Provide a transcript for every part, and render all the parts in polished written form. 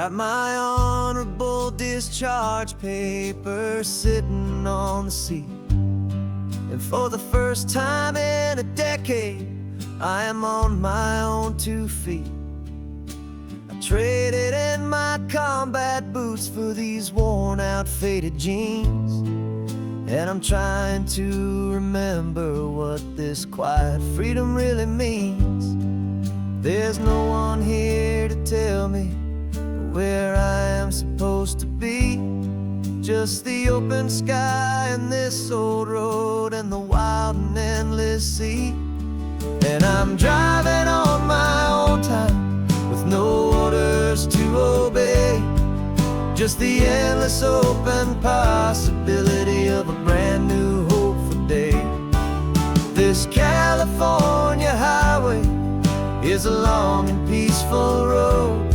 Got my honorable discharge paper sitting on the seat, and for the first time in a decade, I am on my own 2 feet. I traded in my combat boots for these worn-out, faded jeans, and I'm trying to remember what this quiet freedom really means. There's no one here to tell me where I am supposed to be, just the open sky and this old road and the wild and endless sea. And I'm driving on my own time with no orders to obey, just the endless open possibility of a brand new hopeful day. This California highway is a long and peaceful road,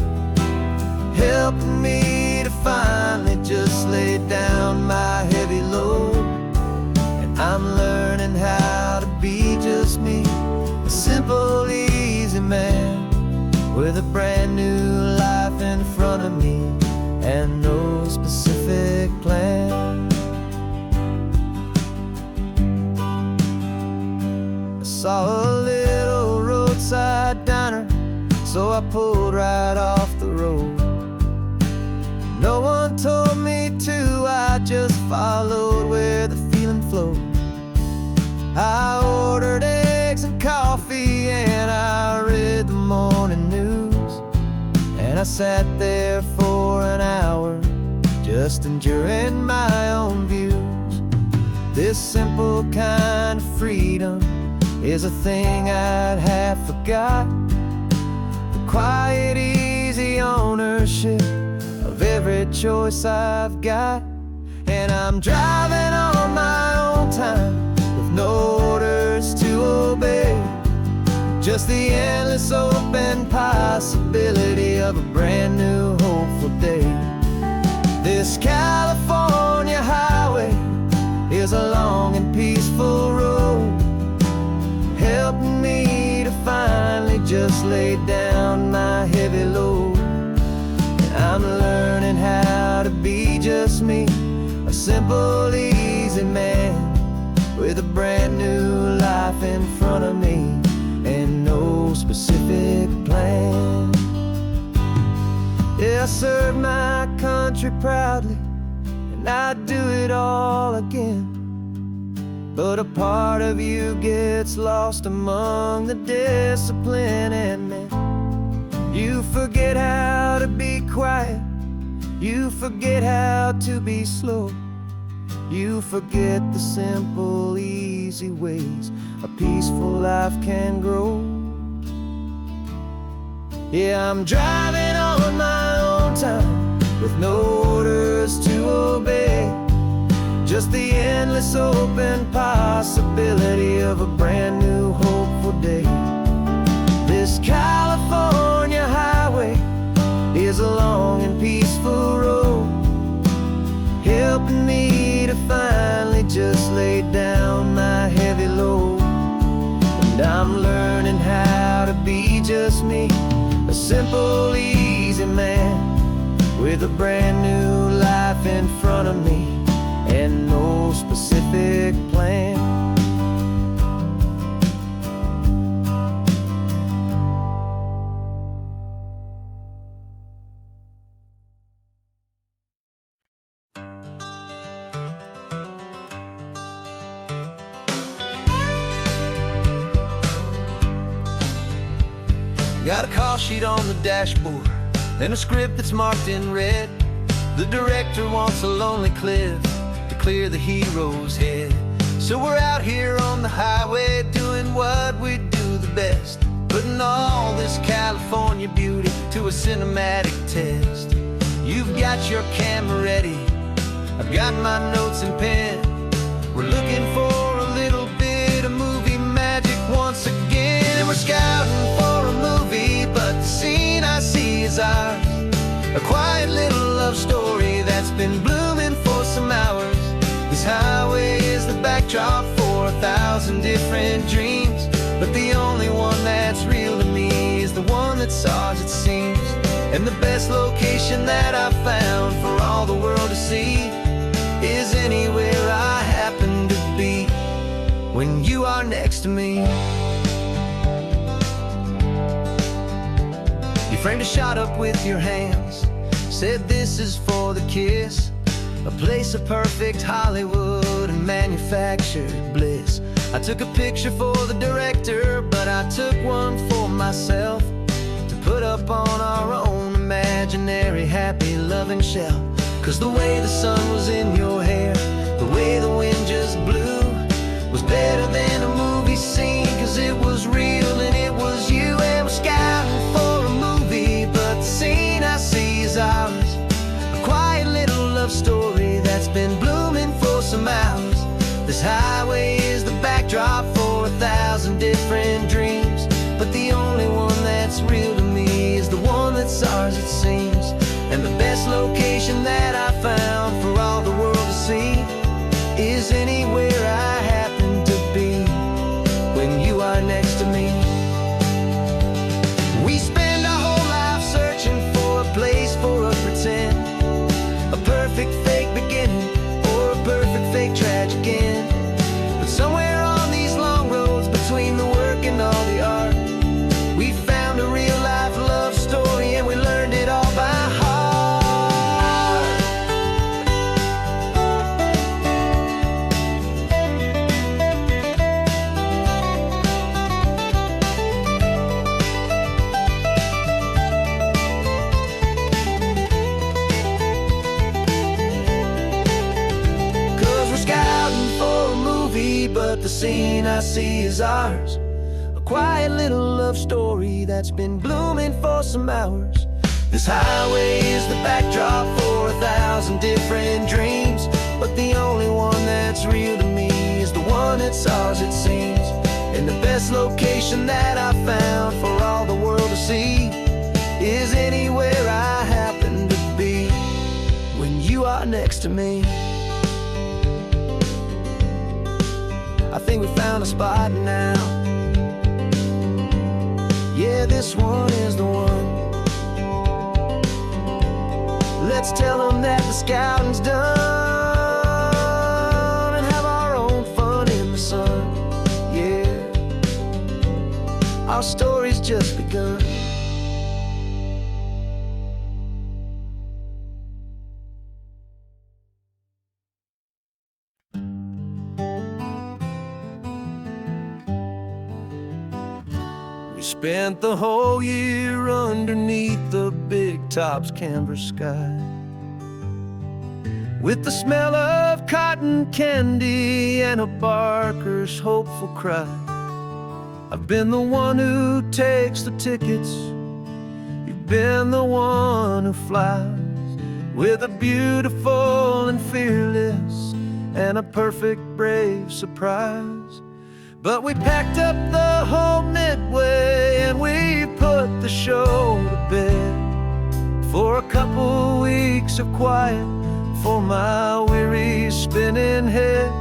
helping me to finally just lay down my heavy load. And I'm learning how to be just me, a simple, easy man with a brand new life in front of me and no specific plan. I saw a little roadside diner, so I pulled right off the road. No one told me to, I just followed where the feeling flowed. I ordered eggs and coffee and I read the morning news, and I sat there for an hour just enduring my own views. This simple kind of freedom is a thing I'd have forgot, the quiet, easy ownership of every choice I've got. And I'm driving on my own time with no orders to obey, just the endless open possibility of a brand new hopeful day. This California highway is a long and peaceful road, helping me to finally just lay down my heavy load. I'm learning how to be just me, a simple, easy man with a brand new life in front of me and no specific plan. Yeah, I served my country proudly and I'd do it all again, but a part of you gets lost among the discipline and men. You forget how to be quiet, you forget how to be slow, you forget the simple, easy ways a peaceful life can grow. Yeah, I'm driving on my own time with no orders to obey, just the endless open possibility of a brand new hopeful day. This California highway is a long and peaceful road, helping me to finally just lay down my heavy load. And I'm learning how to be just me, a simple, easy man with a brand new life in front of me and no specific plan. Got a call sheet on the dashboard and a script that's marked in red. The director wants a lonely cliff to clear the hero's head. So we're out here on the highway doing what we do the best, putting all this California beauty to a cinematic test. You've got your camera ready, I've got my notes and pen. We're looking for a little bit of movie magic once again, and we're scouting for a movie, but the scene I see is ours, a quiet little love story that's been blooming for some hours. This highway is the backdrop for 1,000 different dreams, but the only one that's real to me is the one that's ours, it seems. And the best location that I've found for all the world to see is anywhere I happen to be when you are next to me. You framed a shot up with your hands, said this is for the kiss, a place of perfect Hollywood and manufactured bliss. I took a picture for the director, but I took one for myself to put up on our own imaginary happy loving shelf. 'Cause the way the sun was in your hair, the way the wind just blew, was better than a movie scene. 'Cause it was real and it was you, and we're scouting for a movie, but the scene I see is ours. A quiet little love story that's been blooming for some hours. This highway is the backdrop for 1,000 different dreams, but the only one that's real to me is the one that's ours, it seems. And the best location that I found for all the world to see is anywhere I happen to be when you are next to me. We spend our whole life searching for a place for a pretend, a perfect fake beginning or a perfect fake tragic end. But somewhere on these long roads between the work and all the art, we found a real life love story, and we learned it all by heart. 'Cause we're scouting for a movie, but the scene I see is ours. A quiet little love story that's been blooming for some hours. This highway is the backdrop for 1,000 different dreams, but the only one that's real to me is the one that's ours, it seems. And the best location that I found for all the world to see is anywhere I happen to be when you are next to me. I think we found a spot now. Yeah, this one is the one. Let's tell them that the scouting's done and have our own fun in the sun. Yeah, our story's just begun. Spent the whole year underneath the big top's canvas sky, with the smell of cotton candy and a barker's hopeful cry. I've been the one who takes the tickets, you've been the one who flies, with a beautiful and fearless and a perfect brave surprise. But we packed up the whole Midway and we put the show to bed for a couple weeks of quiet for my weary spinning head.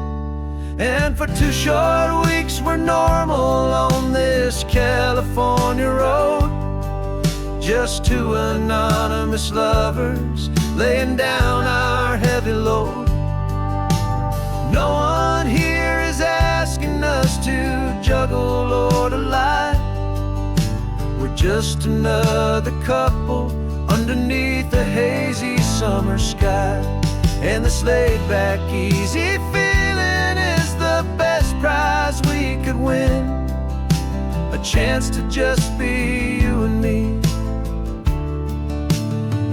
And for 2 short weeks we're normal on this California road, just 2 anonymous lovers laying down our heavy load. No one here is asking us to juggle or to lie. We're just another couple underneath a hazy summer sky. And this laid-back, easy feeling is the best prize we could win, a chance to just be you and me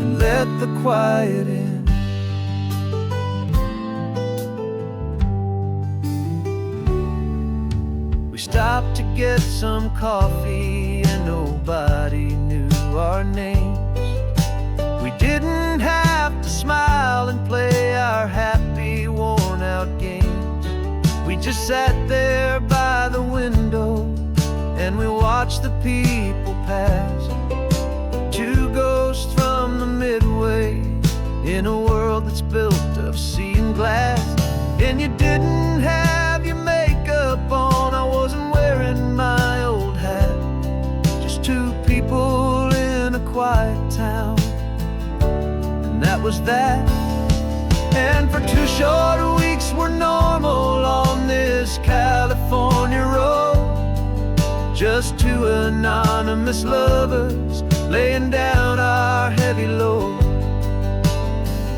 and let the quiet in. Stopped to get some coffee and nobody knew our names. We didn't have to smile and play our happy worn-out games. We just sat there by the window and we watched the people pass. 2 ghosts from the Midway in a world that's built of sea and glass. And you didn't have your makeup on, I wasn't wearing my old hat. Just 2 people in a quiet quiet town. And that was that. And for 2 short weeks we're normal on this California road. Just 2 anonymous lovers laying down our heavy load.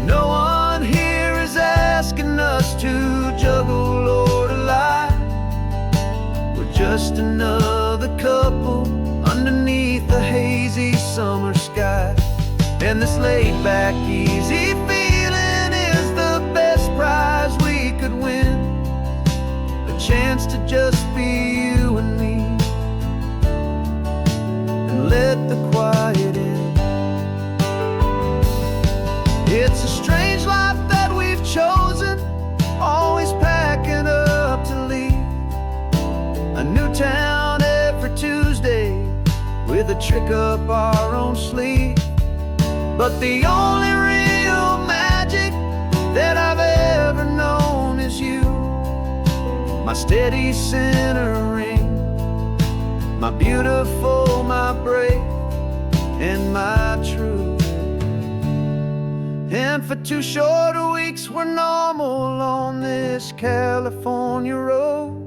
No one here is asking us to juggle or to lie. We're just another couple underneath the hazy summer sky. And this laid-back, easy feeling is the best prize we could win. A chance to just be you and me, and let the quiet in. It's a strange life that we've chosen, always packing up to leave. A new town every Tuesday, with a trick up our own sleeve. But the only real magic that I've ever known is you, my steady centering, my beautiful, my brave, and my true. And for 2 short weeks we're normal on this California road.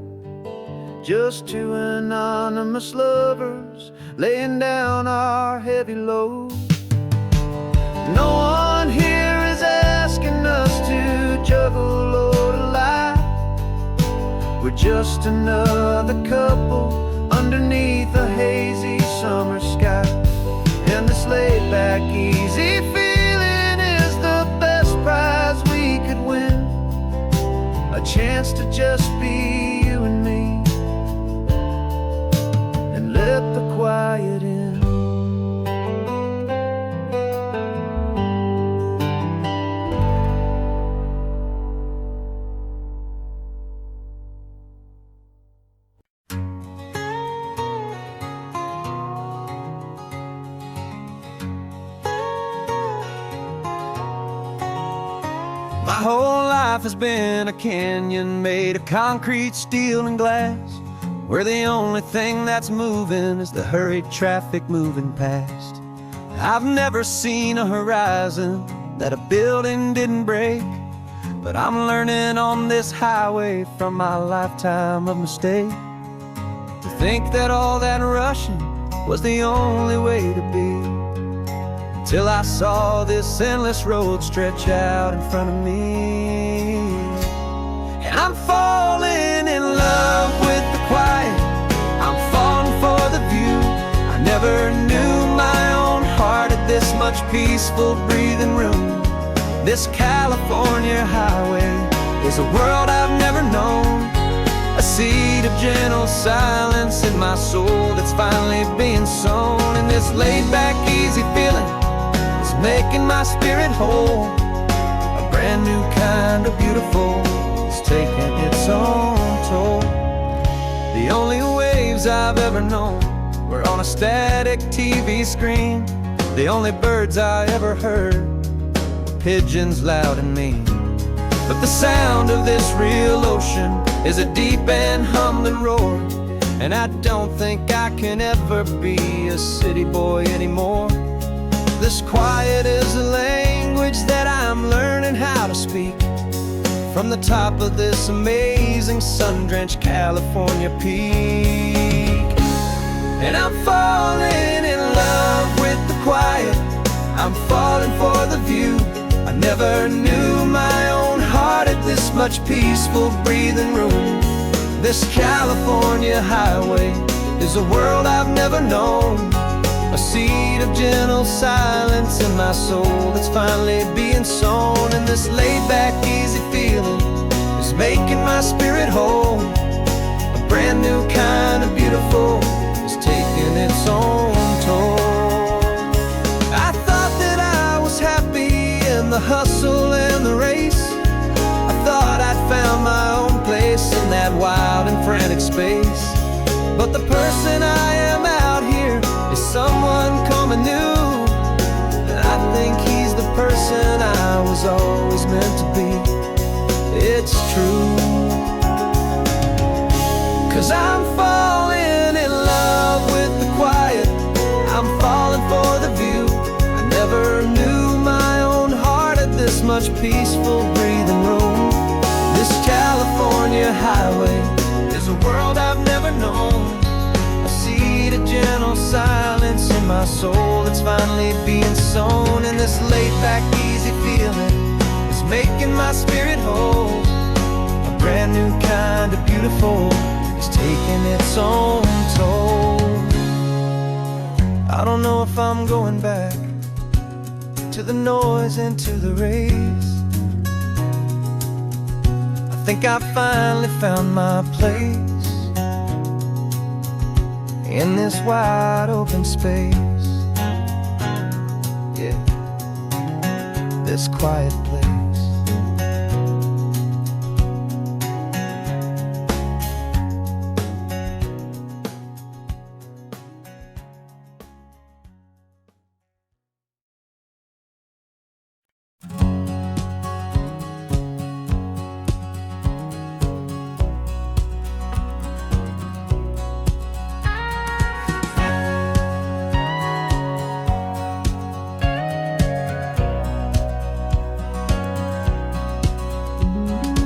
Just 2 anonymous lovers laying down our heavy load. No one here is asking us to juggle or to lie. We're just another couple underneath a hazy summer sky. And this laid-back, easy feeling is the best prize we could win. A chance to just be you and me, and let the quiet in. My whole life has been a canyon made of concrete, steel, and glass, where the only thing that's moving is the hurried traffic moving past. I've never seen a horizon that a building didn't break, but I'm learning on this highway from my lifetime of mistake to think that all that rushing was the only way to be. Till I saw this endless road stretch out in front of me. And I'm falling in love with the quiet, I'm falling for the view. I never knew my own heart had this much peaceful breathing room. This California highway is a world I've never known, a seed of gentle silence in my soul that's finally being sown. And this laid-back, easy feeling making my spirit whole. A brand new kind of beautiful is taking its own toll. The only waves I've ever known were on a static TV screen. The only birds I ever heard were pigeons loud and mean. But the sound of this real ocean is a deep and humbling roar, and I don't think I can ever be a city boy anymore. This quiet is a language that I'm learning how to speak from the top of this amazing sun-drenched California peak. And I'm falling in love with the quiet, I'm falling for the view. I never knew my own heart had this much peaceful breathing room. This California highway is a world I've never known, a seed of gentle silence in my soul that's finally being sown. And this laid-back, easy feeling is making my spirit whole. A brand new kind of beautiful is taking its own toll. I thought that I was happy in the hustle and the race. I thought I'd found my own place in that wild and frantic space. But the person I am out here is someone coming new, and I think he's the person I was always meant to be. It's true, 'cause I'm falling in love with the quiet, I'm falling for the view. peaceful breathing road. This California highway is a world I've never known. I see the gentle silence in my soul that's finally being sown. And this laid-back, easy feeling is making my spirit whole. A brand new kind of beautiful is taking its own toll. I don't know if I'm going back to the noise and to the race. I think I finally found my place in this wide open space. Yeah, this quiet place.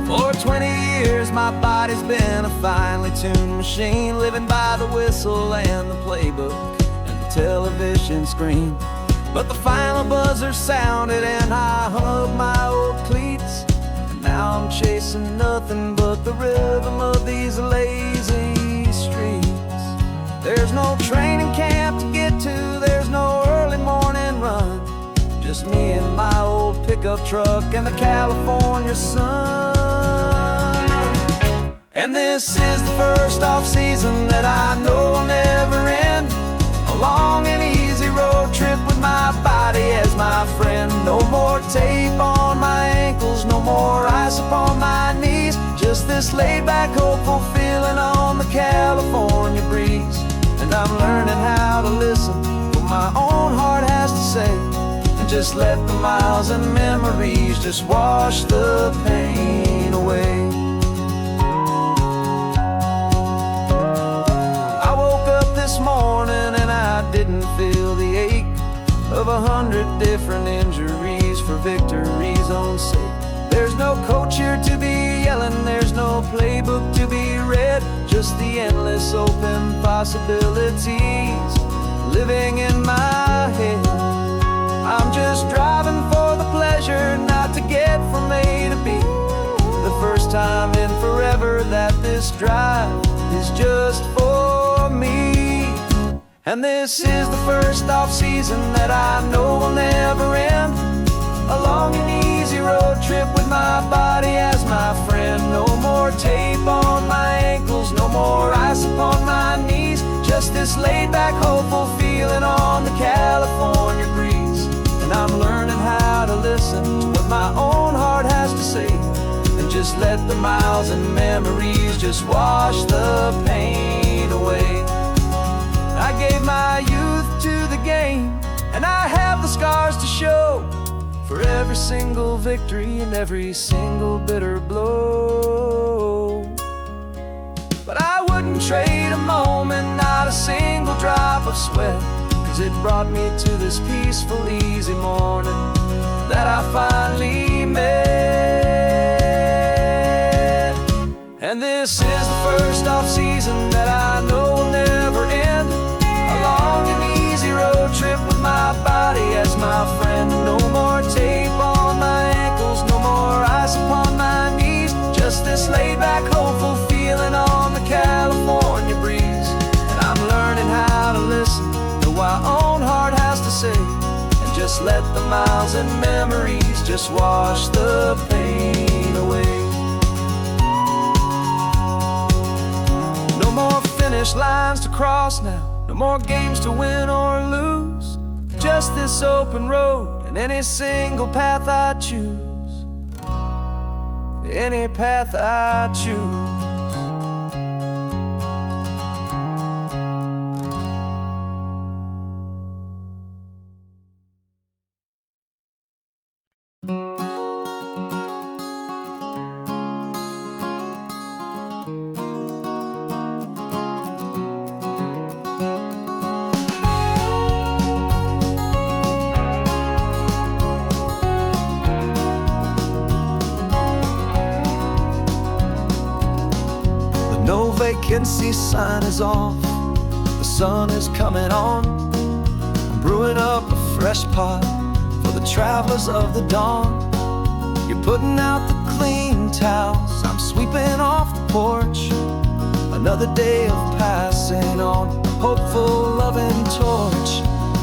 For 20 years my body's been a finely tuned machine, living by the whistle and the playbook and the television screen. But the final buzzer sounded and I hung up my old cleats, and now I'm chasing nothing but the rhythm of these lazy streets. There's no training camp to get to, there's no early morning run, just me and my old pickup truck and the California sun. And this is the first off-season that I know will never end. A long and easy road trip with my body as my friend. No more tape on my ankles, no more ice upon my knees, just this laid-back, hopeful feeling on the California breeze. And I'm learning how to listen to what my own heart has to say, and just let the miles and memories just wash the pain away. This morning and I didn't feel the ache of 100 different injuries for victory's own sake. There's no coach here to be yelling, there's no playbook to be read, just the endless open possibilities living in my head. I'm just driving for the pleasure, not to get from A to B. The first time in forever that this drive is just for me. And this is the first off-season that I know will never end. A long and easy road trip with my body as my friend. No more tape on my ankles, no more ice upon my knees, just this laid-back, hopeful feeling on the California breeze. And I'm learning how to listen to what my own heart has to say, and just let the miles and memories just wash the pain away. I gave my youth to the game, and I have the scars to show for every single victory and every single bitter blow. But I wouldn't trade a moment, not a single drop of sweat, 'cause it brought me to this peaceful, easy morning that I finally met. And this is the first off-season that I know will never end. A long and easy road trip with my body as my friend. No more tape on my ankles, no more ice upon my knees, just this laid-back, hopeful feeling on the California breeze. And I'm learning how to listen to what my own heart has to say, and just let the miles and memories just wash the pain away. No more finish lines to cross now, no more games to win or lose, just this open road and any single path I choose. Any path I choose. vacancy sign is off. The sun is coming on. I'm brewing up a fresh pot for the travelers of the dawn. You're putting out the clean towels, I'm sweeping off the porch. Another day of passing on a hopeful, loving torch.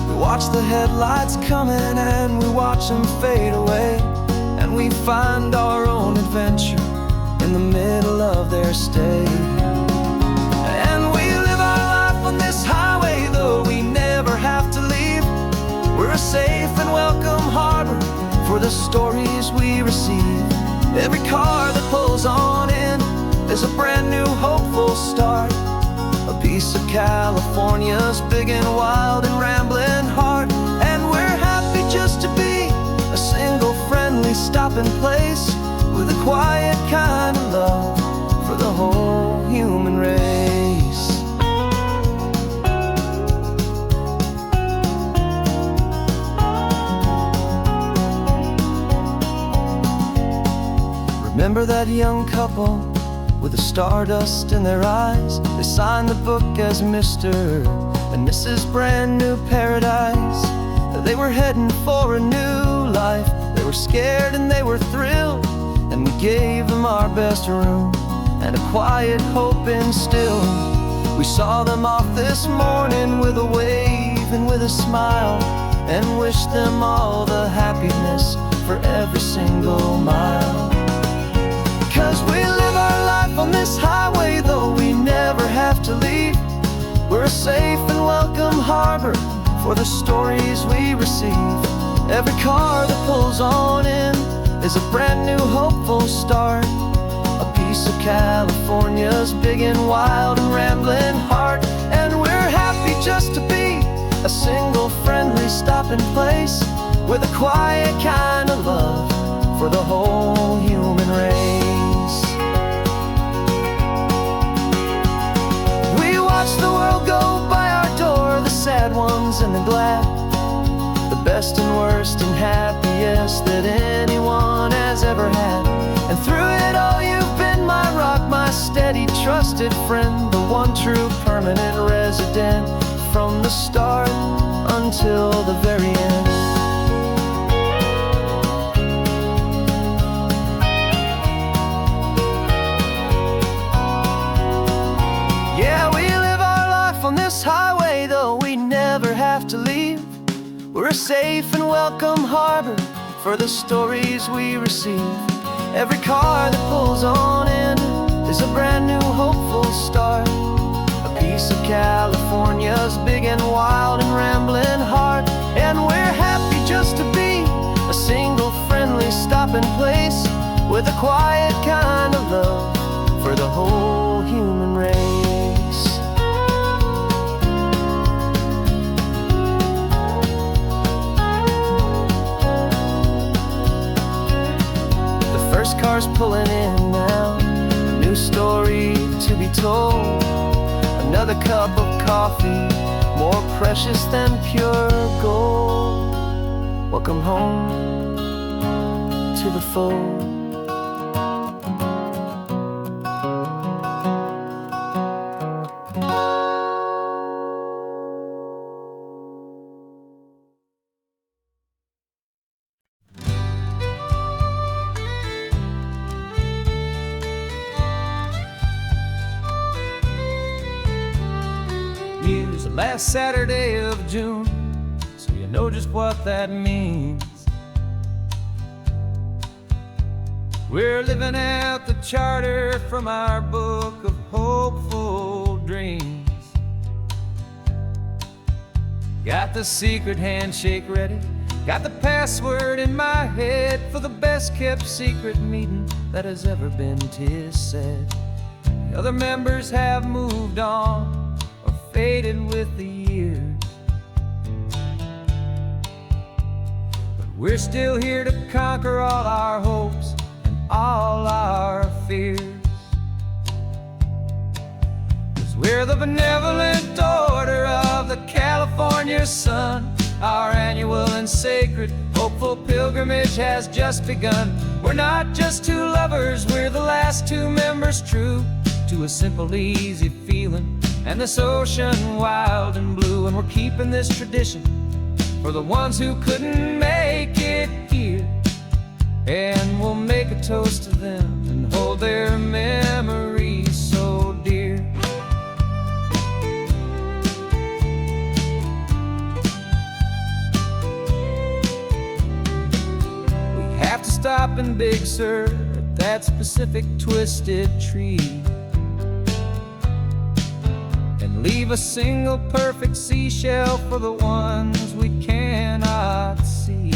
We watch the headlights coming and we watch them fade away, and we find our own adventure in the middle of their stay. And we live our life on this highway, though we never have to leave. We're a safe and welcome harbor for the stories we receive. Every car that pulls on in is a brand new hopeful start, a piece of California's big and wild and rambling heart. And we're happy just to be a single friendly stopping place, with a quiet kind of love for the whole human race. Remember that young couple with the stardust in their eyes? They signed the book as Mr. and Mrs. Brand New Paradise. They were heading for a new life. They were scared and they were thrilled, and we gave them our best room and a quiet hope instilled. We saw them off this morning with a wave and with a smile, and wished them all the happiness for every single mile. 'Cause we live our life on this highway, though we never have to leave. We're a safe and welcome harbor for the stories we receive. Every car that pulls on in is a brand new hopeful start, a piece of California's big and wild and rambling heart. And we're happy just to be a single friendly stopping place, with a quiet kind of love for the whole human race. We watch the world go by our door, the sad ones and the glad, the best and worst and happiest that anyone has ever had. And through it all you've been my rock, my steady trusted friend, the one true permanent resident, from the start until the very end. Yeah, we live our life on this highway, though we never have to leave. We're a safe and welcome harbor for the stories we receive. Every car that pulls on in is a brand new hopeful start, a piece of California's big and wild and rambling heart. And we're happy just to be a single friendly stopping place, with a quiet kind of love for the whole human race. Cars pulling in now, a new story to be told. Another cup of coffee, more precious than pure gold. Welcome home to the fold. Last Saturday of June, so you know just what that means. We're living out the charter from our book of hopeful dreams. Got the secret handshake ready, got the password in my head for the best kept secret meeting that has ever been, 'tis said. The other members have moved on, faded with the years, but we're still here to conquer all our hopes and all our fears. 'Cause we're the benevolent order of the California sun. Our annual and sacred hopeful pilgrimage has just begun. We're not just two lovers, we're the last two members true to a simple, easy feeling. And this ocean wild and blue, and we're keeping this tradition for the ones who couldn't make it here. And we'll make a toast to them and hold their memories so dear. We have to stop in Big Sur at that specific twisted tree, and leave a single perfect seashell for the ones we cannot see.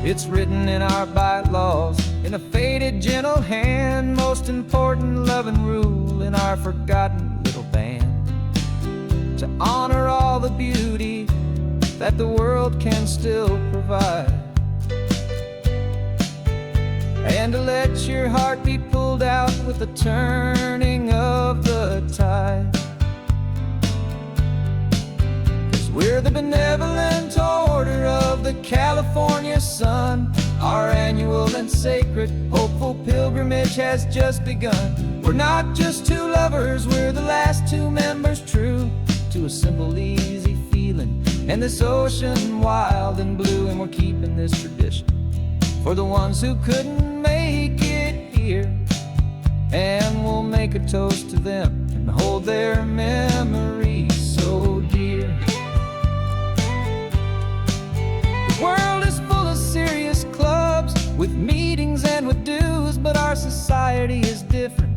It's written in our bylaws, in a faded gentle hand, most important love and rule in our forgotten little band, to honor all the beauty that the world can still provide, and to let your heart be pulled out with the turning of the tide. 'Cause we're the benevolent order of the California sun. Our annual and sacred, hopeful pilgrimage has just begun. We're not just two lovers, we're the last two members true to a simple, easy feeling. And this ocean wild and blue, and we're keeping this tradition for the ones who couldn't make it here. And we'll make a toast to them and hold their memories so dear. The world is full of serious clubs with meetings and with dues, but our society is different,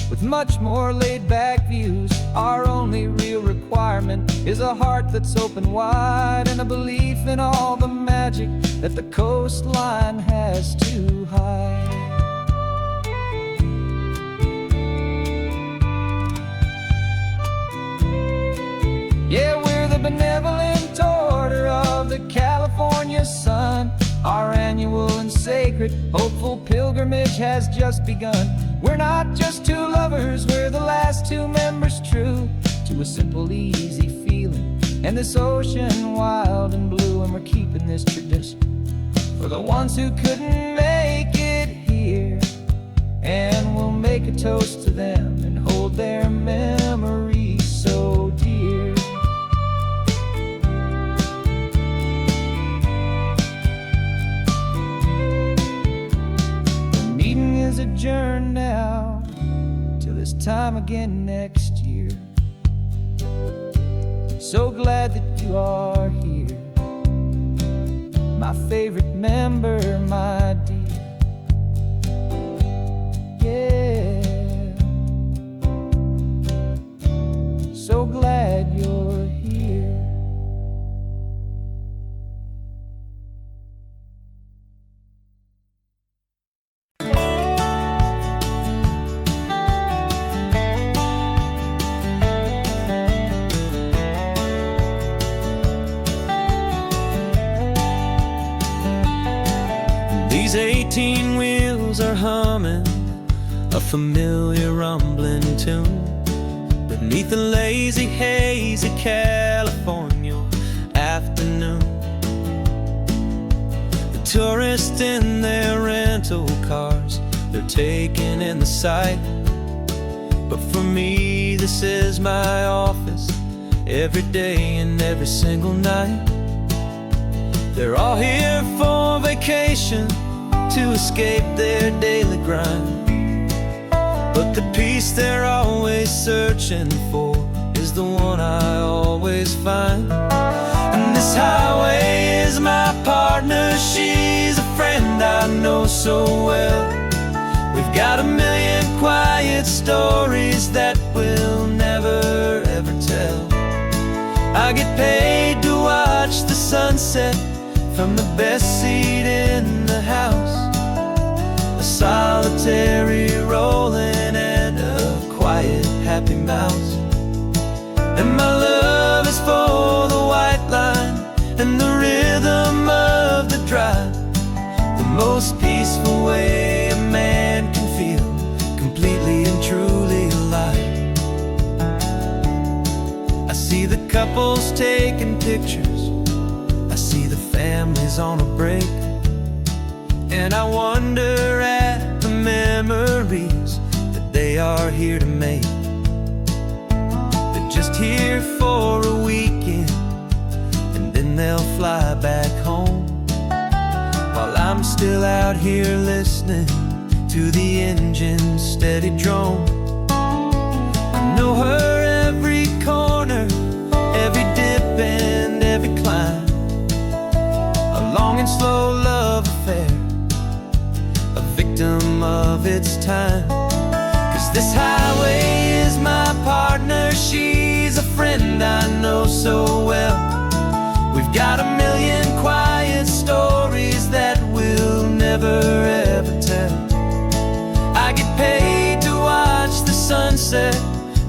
with much more laid-back views. Our only real requirement is a heart that's open wide, and a belief in all the magic that the coastline has to hide. Yeah, we're the benevolent order of the California sun. Our annual and sacred, hopeful pilgrimage has just begun. We're not just two lovers, we're the last two members true to a simple, easy feeling. And this ocean wild and blue, and we're keeping this tradition for the ones who couldn't make it here. And we'll make a toast to them and hold their memories so dear. The meeting is adjourned now till this time again next year. So glad that you are here, my favorite member, my dear. Yeah, so glad you're here. These 18 wheels are humming a familiar rumbling tune beneath the lazy, hazy California afternoon. The tourists in their rental cars, they're taking in the sight. But for me, this is my office, every day and every single night. They're all here for vacation, to escape their daily grind. But the peace they're always searching for is the one I always find. And this highway is my partner, she's a friend I know so well. We've got a million quiet stories that we'll never ever tell. I get paid to watch the sunset from the best seat in the house, a solitary rolling and a quiet happy mouse. And my love is for the white line and the rhythm of the drive, the most peaceful way a man can feel completely and truly alive. I see the couples taking pictures, I see the families on a break, and I wonder at the memories memories that they are here to make. They're just here for a weekend, and then they'll fly back home, while I'm still out here listening to the engine's steady drone. I know her every corner, every dip and every climb, a long and slow love affair, a victim of its time. 'Cause this highway is my partner, she's a friend I know so well. We've got a million quiet stories that we'll never ever tell. I get paid to watch the sunset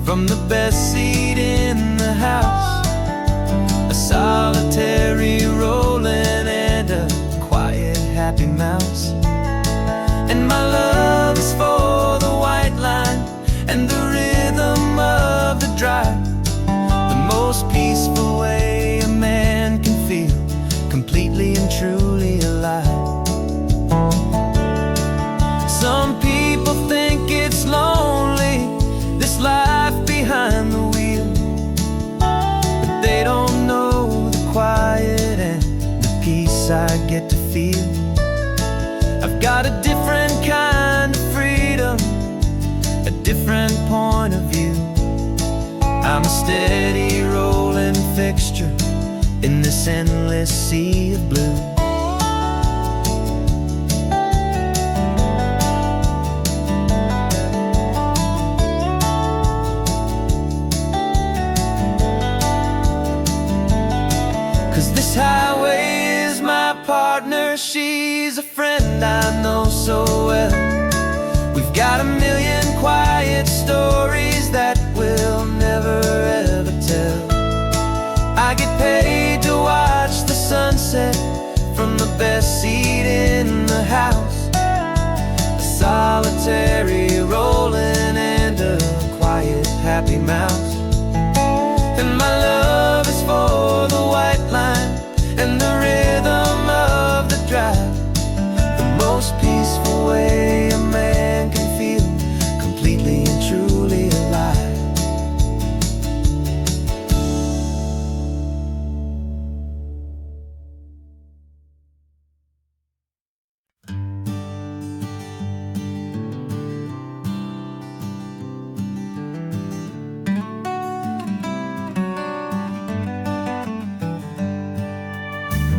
from the best seat in the house, a solitary rolling and a quiet happy mouse. And my love is for the white line and the rhythm of the drive, the most peaceful way a man can feel completely and truly alive. Some people think it's lonely, this life behind the wheel, but they don't know the quiet and the peace I get to feel. I've got a different kind of freedom, a different point of view. I'm a steady rolling fixture in this endless sea of blue. 'Cause this highway is my partner, she's a friend I know so well. We've got a million quiet stories that we'll never ever tell. I get paid to watch the sunset from the best seat in the house, a solitary rolling and a quiet happy mouse. And my love is for the white line and the rhythm of the drive, the most peaceful way a man can feel completely and truly alive.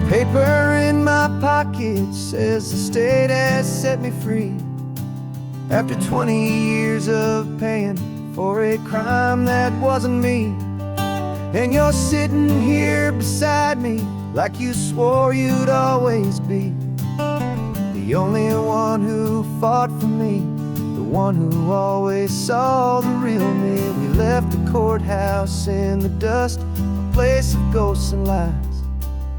Paper in my pocket says the state has set me free, after 20 years of paying for a crime that wasn't me. And you're sitting here beside me like you swore you'd always be, the only one who fought for me, the one who always saw the real me. We left the courthouse in the dust, a place of ghosts and lies,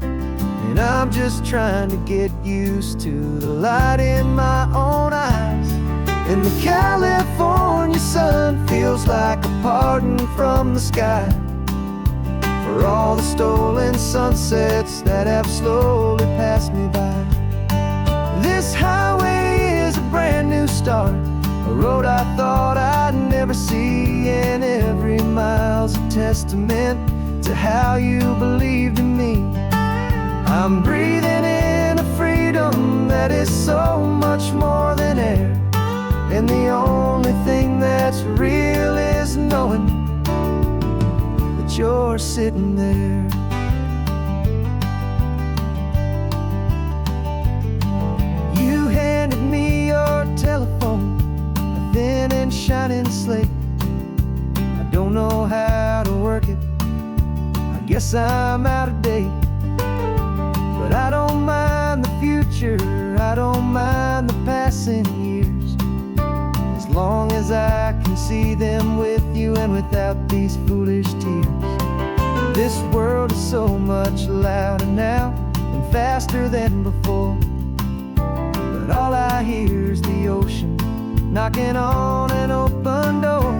and I'm just trying to get used to the light in my own eyes. And the California sun feels like a pardon from the sky for all the stolen sunsets that have slowly passed me by. This highway is a brand new start, a road I thought I'd never see, and every mile's a testament to how you believed in me. I'm breathing in a freedom that is so much more than air, and the only thing that's real is knowing that you're sitting there. You handed me your telephone, a thin and shining slate. I don't know how to work it, I guess I'm out of date. But I don't mind the future, I don't mind the passing years, as long as I can see them with you and without these foolish tears. This world is so much louder now and faster than before, but all I hear is the ocean knocking on an open door.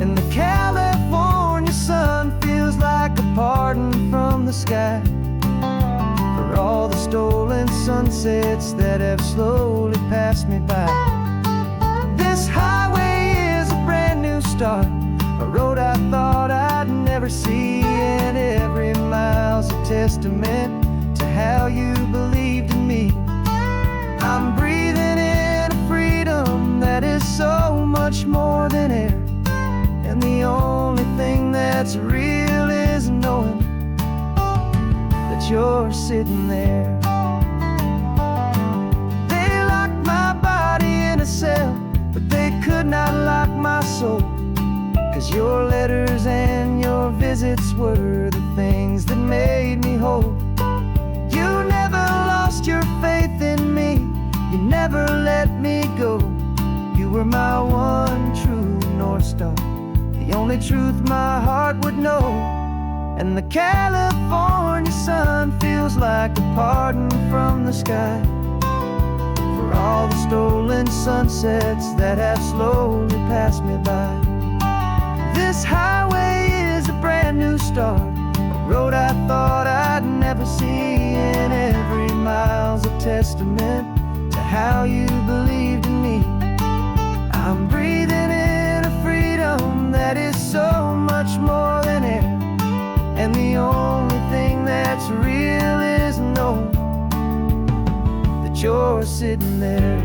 And the California sun feels like a pardon from the sky for all the stolen sunsets that have slowly passed me by. This start, a road I thought I'd never see, and every mile's a testament to how you believed in me. I'm breathing in a freedom that is so much more than air, and the only thing that's real is knowing that you're sitting there. They locked my body in a cell, but they could not lock my soul, 'cause your letters and your visits were the things that made me whole. You never lost your faith in me, you never let me go. You were my one true North Star, the only truth my heart would know. And the California sun feels like a pardon from the sky for all the stolen sunsets that have slowly passed me by. This highway is a brand new start, a road I thought I'd never see, and every mile's a testament to how you believed in me. I'm breathing in a freedom that is so much more than air, and the only thing that's real is knowing that you're sitting there.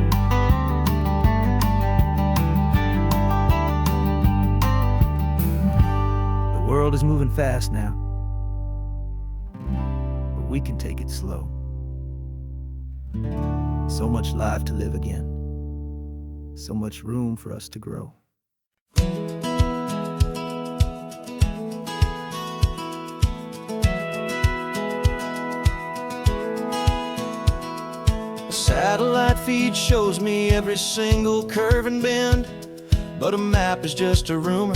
The world is moving fast now, but we can take it slow. So much life to live again, so much room for us to grow. Satellite feed shows me every single curve and bend, but a map is just a rumor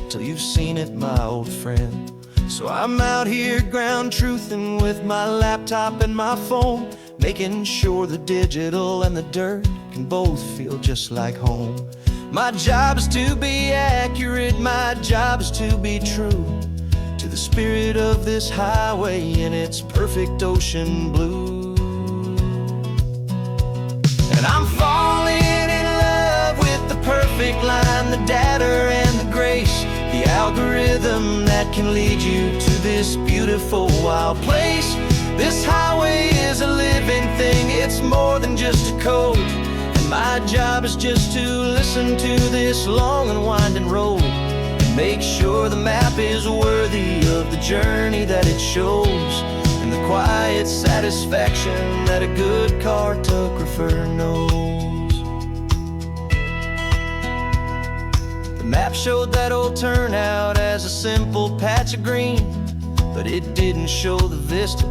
till you've seen it, my old friend. So I'm out here ground truthing with my laptop and my phone, making sure the digital and the dirt can both feel just like home. My job is to be accurate, my job is to be true to the spirit of this highway in its perfect ocean blue. And I'm falling in love with the perfect line, the data and the grace, the algorithm that can lead you to this beautiful wild place. This highway is a living thing, it's more than just a code, and my job is just to listen to this long and winding road and make sure the map is worthy of the journey that it shows, and the quiet satisfaction that a good cartographer knows. The map showed that old turnout as a simple patch of green, but it didn't show the vista,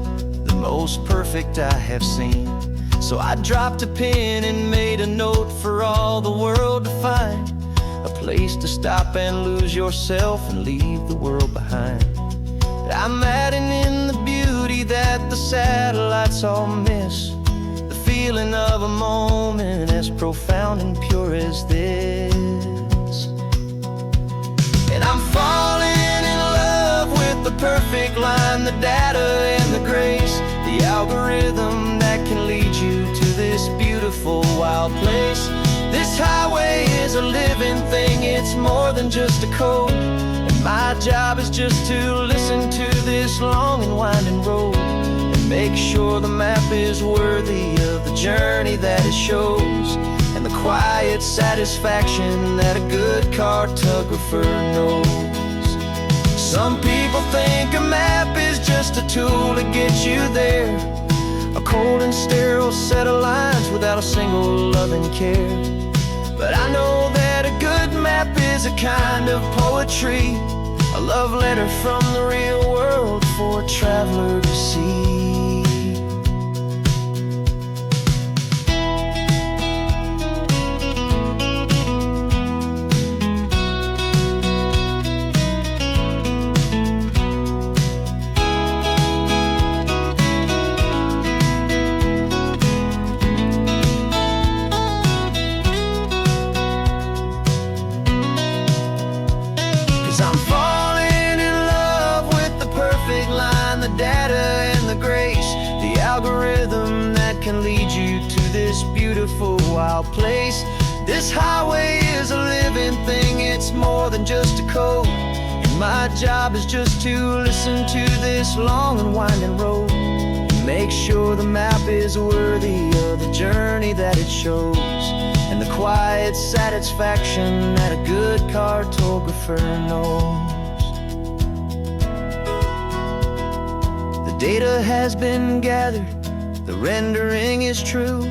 the most perfect I have seen. So I dropped a pin and made a note for all the world to find, a place to stop and lose yourself and leave the world behind. I'm adding in the beauty that the satellites all miss, the feeling of a moment as profound and pure as this. And I'm falling in love with the perfect line, the data and the grace, the algorithm that can lead you to this beautiful wild place. This highway is a living thing, it's more than just a code, and my job is just to listen to this long and winding road and make sure the map is worthy of the journey that it shows, and the quiet satisfaction that a good cartographer knows. Some people think a map is just a tool to get you there, a cold and sterile set of lines without a single loving care. But I know that a good map is a kind of poetry, a love letter from the real world for a traveler to see. I'm falling in love with the perfect line, the data and the grace, the algorithm that can lead you to this beautiful wild place. This highway is a living thing, it's more than just a code. And my job is just to listen to this long and winding road, and make sure the map is worthy of the journey that it shows, and the quiet satisfaction that a good cartographer knows. The data has been gathered, the rendering is true.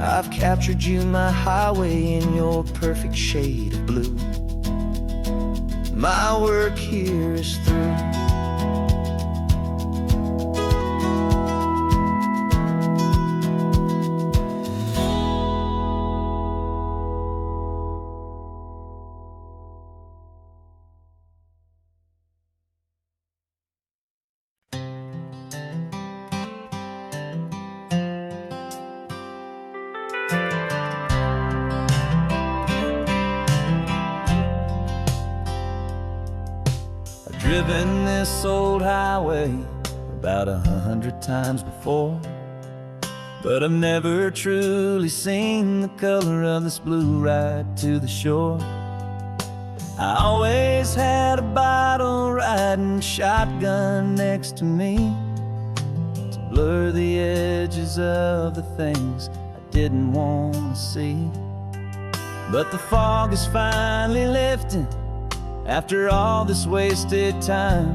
I've captured you, my highway, in your perfect shade of blue. My work here is through. Driven this old highway about 100 times before, but I've never truly seen the color of this blue right to the shore. I always had a bottle riding shotgun next to me to blur the edges of the things I didn't want to see. But the fog is finally lifting after all this wasted time,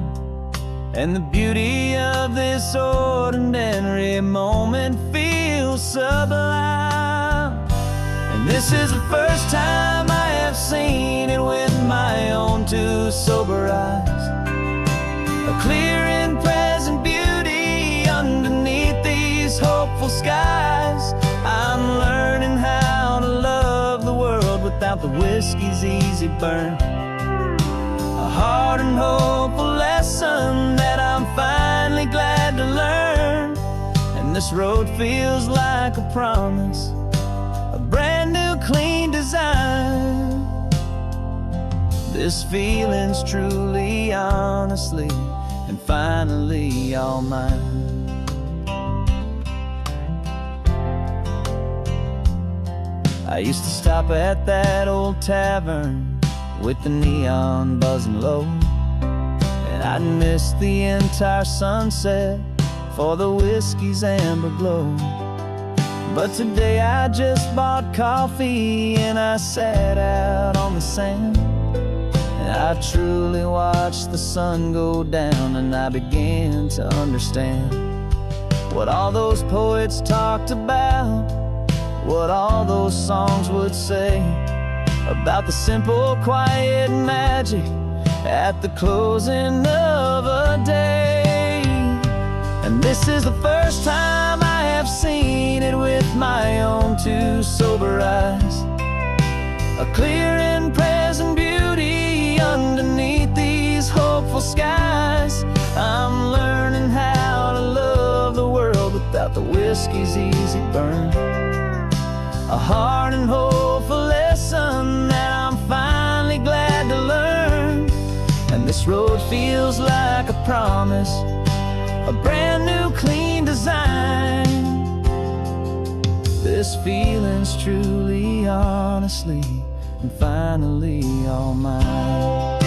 and the beauty of this ordinary moment feels sublime. And this is the first time I have seen it with my own two sober eyes, a clear and present beauty underneath these hopeful skies. I'm learning how to love the world without the whiskey's easy burn, a hard and hopeful lesson that I'm finally glad to learn. And this road feels like a promise, a brand new clean design. This feeling's truly, honestly, and finally all mine. I used to stop at that old tavern with the neon buzzing low, and I'd miss the entire sunset for the whiskey's amber glow. But today I just bought coffee and I sat out on the sand, and I truly watched the sun go down, and I began to understand what all those poets talked about, what all those songs would say about the simple, quiet magic at the closing of a day. And this is the first time I have seen it with my own two sober eyes, a clear and present beauty underneath these hopeful skies. I'm learning how to love the world without the whiskey's easy burn, a hard and hopeful lesson that I'm finally glad to learn. And this road feels like a promise, a brand new clean design. This feeling's truly, honestly, and finally all mine.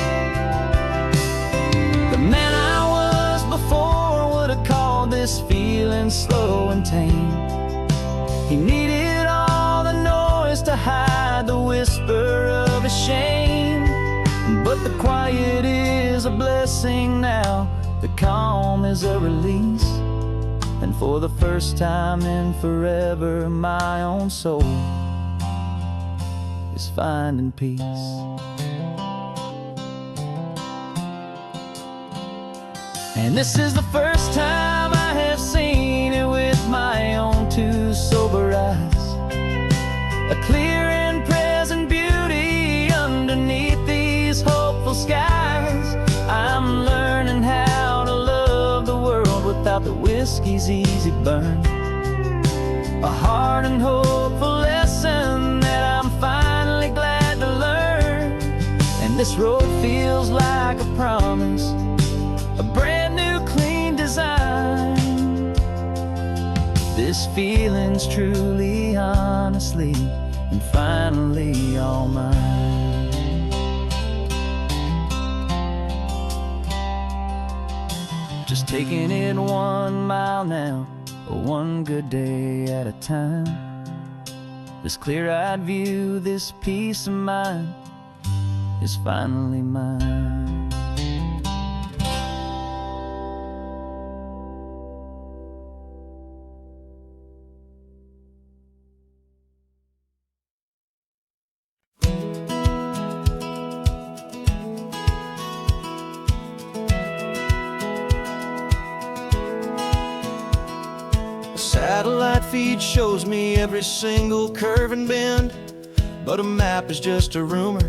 The man I was before would have called this feeling slow and tame. He needed all the noise to hide the whisper of his shame. But the quiet is a blessing now, the calm is a release, and for the first time in forever my own soul is finding peace. And this is the first time I have seen it with my own two sober eyes, a clear and present beauty underneath these hopeful skies. I'm learning how to love the world without the whiskey's easy burn, a hard and hopeful lesson that I'm finally glad to learn. And this road feels like a promise, a brand new clean design. This feeling's truly, honestly, and finally all mine. Just taking it 1 mile now, one good day at a time. This clear-eyed view, this peace of mind is finally mine. Satellite feed shows me every single curve and bend, but a map is just a rumor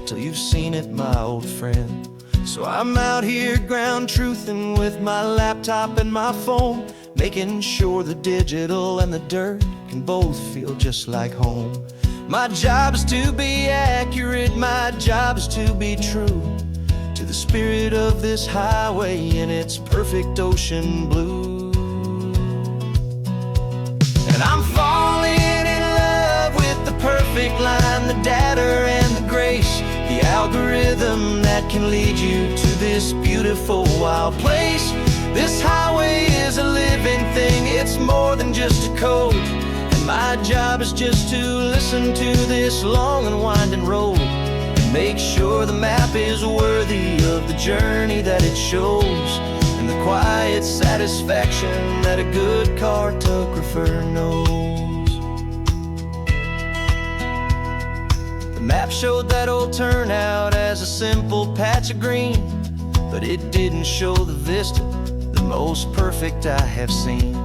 till you've seen it, my old friend. So I'm out here ground truthin' with my laptop and my phone, making sure the digital and the dirt can both feel just like home. My job is to be accurate, my job is to be true to the spirit of this highway in its perfect ocean blue. And I'm falling in love with the perfect line, the data and the grace, the algorithm that can lead you to this beautiful wild place. This highway is a living thing, it's more than just a code. And my job is just to listen to this long and winding road and make sure the map is worthy of the journey that it shows, and the quiet satisfaction that a good cartographer knows. The map showed that old turnout as a simple patch of green, but it didn't show the vista, the most perfect I have seen.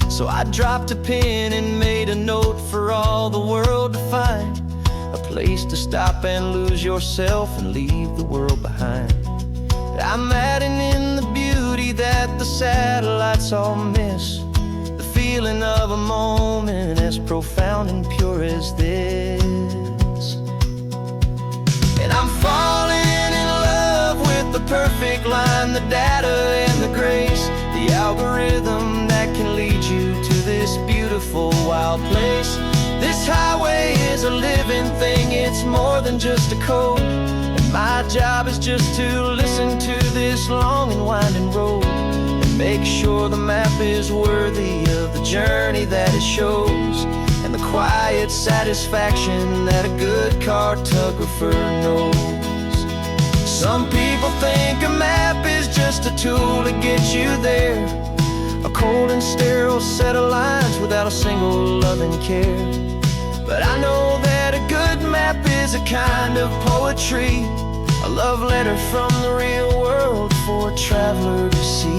So I dropped a pin and made a note for all the world to find, a place to stop and lose yourself and leave the world behind. I'm adding in the beauty that the satellites all miss, the feeling of a moment as profound and pure as this. And I'm falling in love with the perfect line, the data and the grace, the algorithm that can lead you to this beautiful wild place. This highway is a living thing, it's more than just a code. My job is just to listen to this long and winding road and make sure the map is worthy of the journey that it shows, and the quiet satisfaction that a good cartographer knows. Some people think a map is just a tool to get you there, a cold and sterile set of lines without a single loving care. But I know that a good map is a kind of poetry, a love letter from the real world for a traveler to see.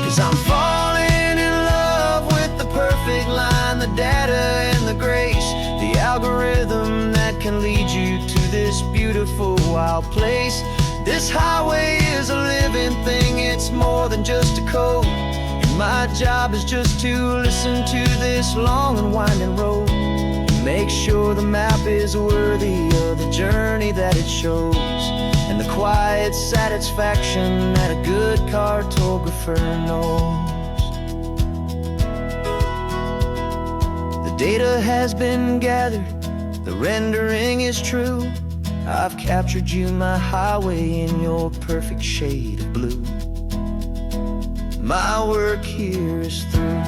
'Cause I'm falling in love with the perfect line, the data and the grace, the algorithm that can lead you to this beautiful wild place. This highway is a living thing, it's more than just a code. And my job is just to listen to this long and winding road, make sure the map is worthy of the journey that it shows, and the quiet satisfaction that a good cartographer knows. The data has been gathered, the rendering is true. I've captured you, my highway, in your perfect shade of blue. My work here is through.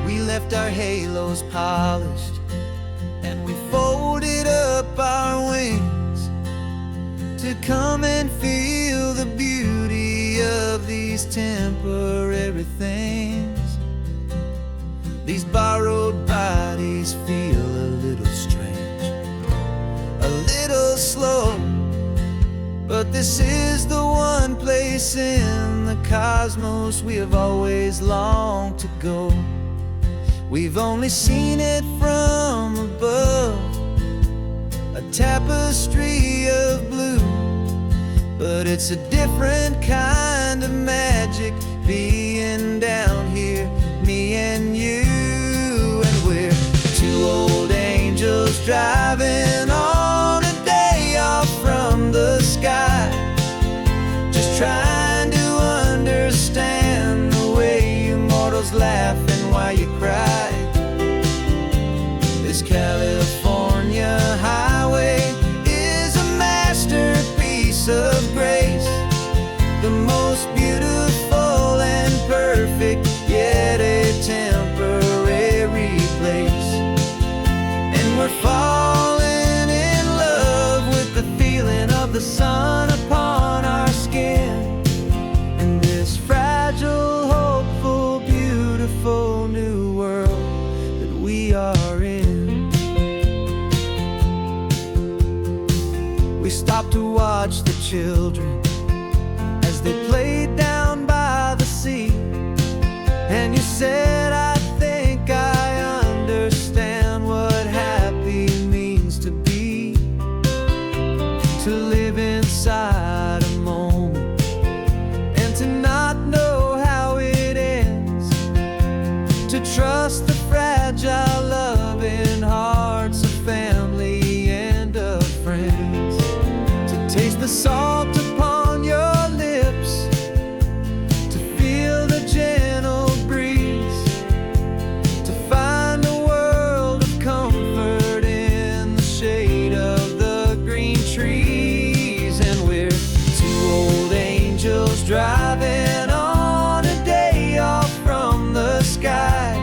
We left our halos polished, and we folded up our wings to come and feel the beauty of these temporary things. These borrowed bodies feel a little strange, a little slow, but this is the one place in the cosmos we have always longed to go. We've only seen it from above, a tapestry of blue, but it's a different kind of magic being down here, me and you. And we're two old angels driving on a day off from the sky, just trying to understand the way you mortals laugh and why you cry. This California highway is a masterpiece of grace, the most beautiful and perfect, yet a temporary place. And we're falling in love with the feeling of the sun upon our skin, in this fragile, hopeful, beautiful new world that we are in. We stopped to watch the children as they played down by the sea, and you said, I think I understand what happy means to be, to live inside a moment and to not know how it ends, to trust the fragile loving hearts of family and of friends, to taste the salt upon your lips, to feel the gentle breeze, to find a world of comfort in the shade of the green trees. And we're two old angels driving on a day off from the sky,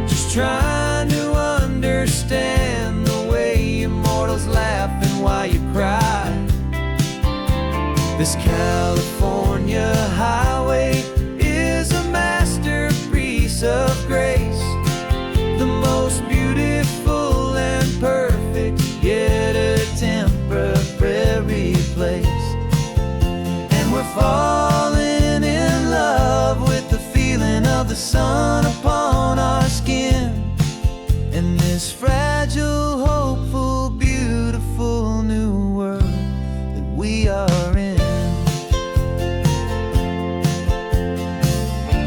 just trying to understand the way you mortals laugh and why you cry. This California highway is a masterpiece of grace, the most beautiful and perfect, yet a temporary place. And we're falling in love with the feeling of the sun upon our skin, in this fragile, hopeful, beautiful new world that we are in.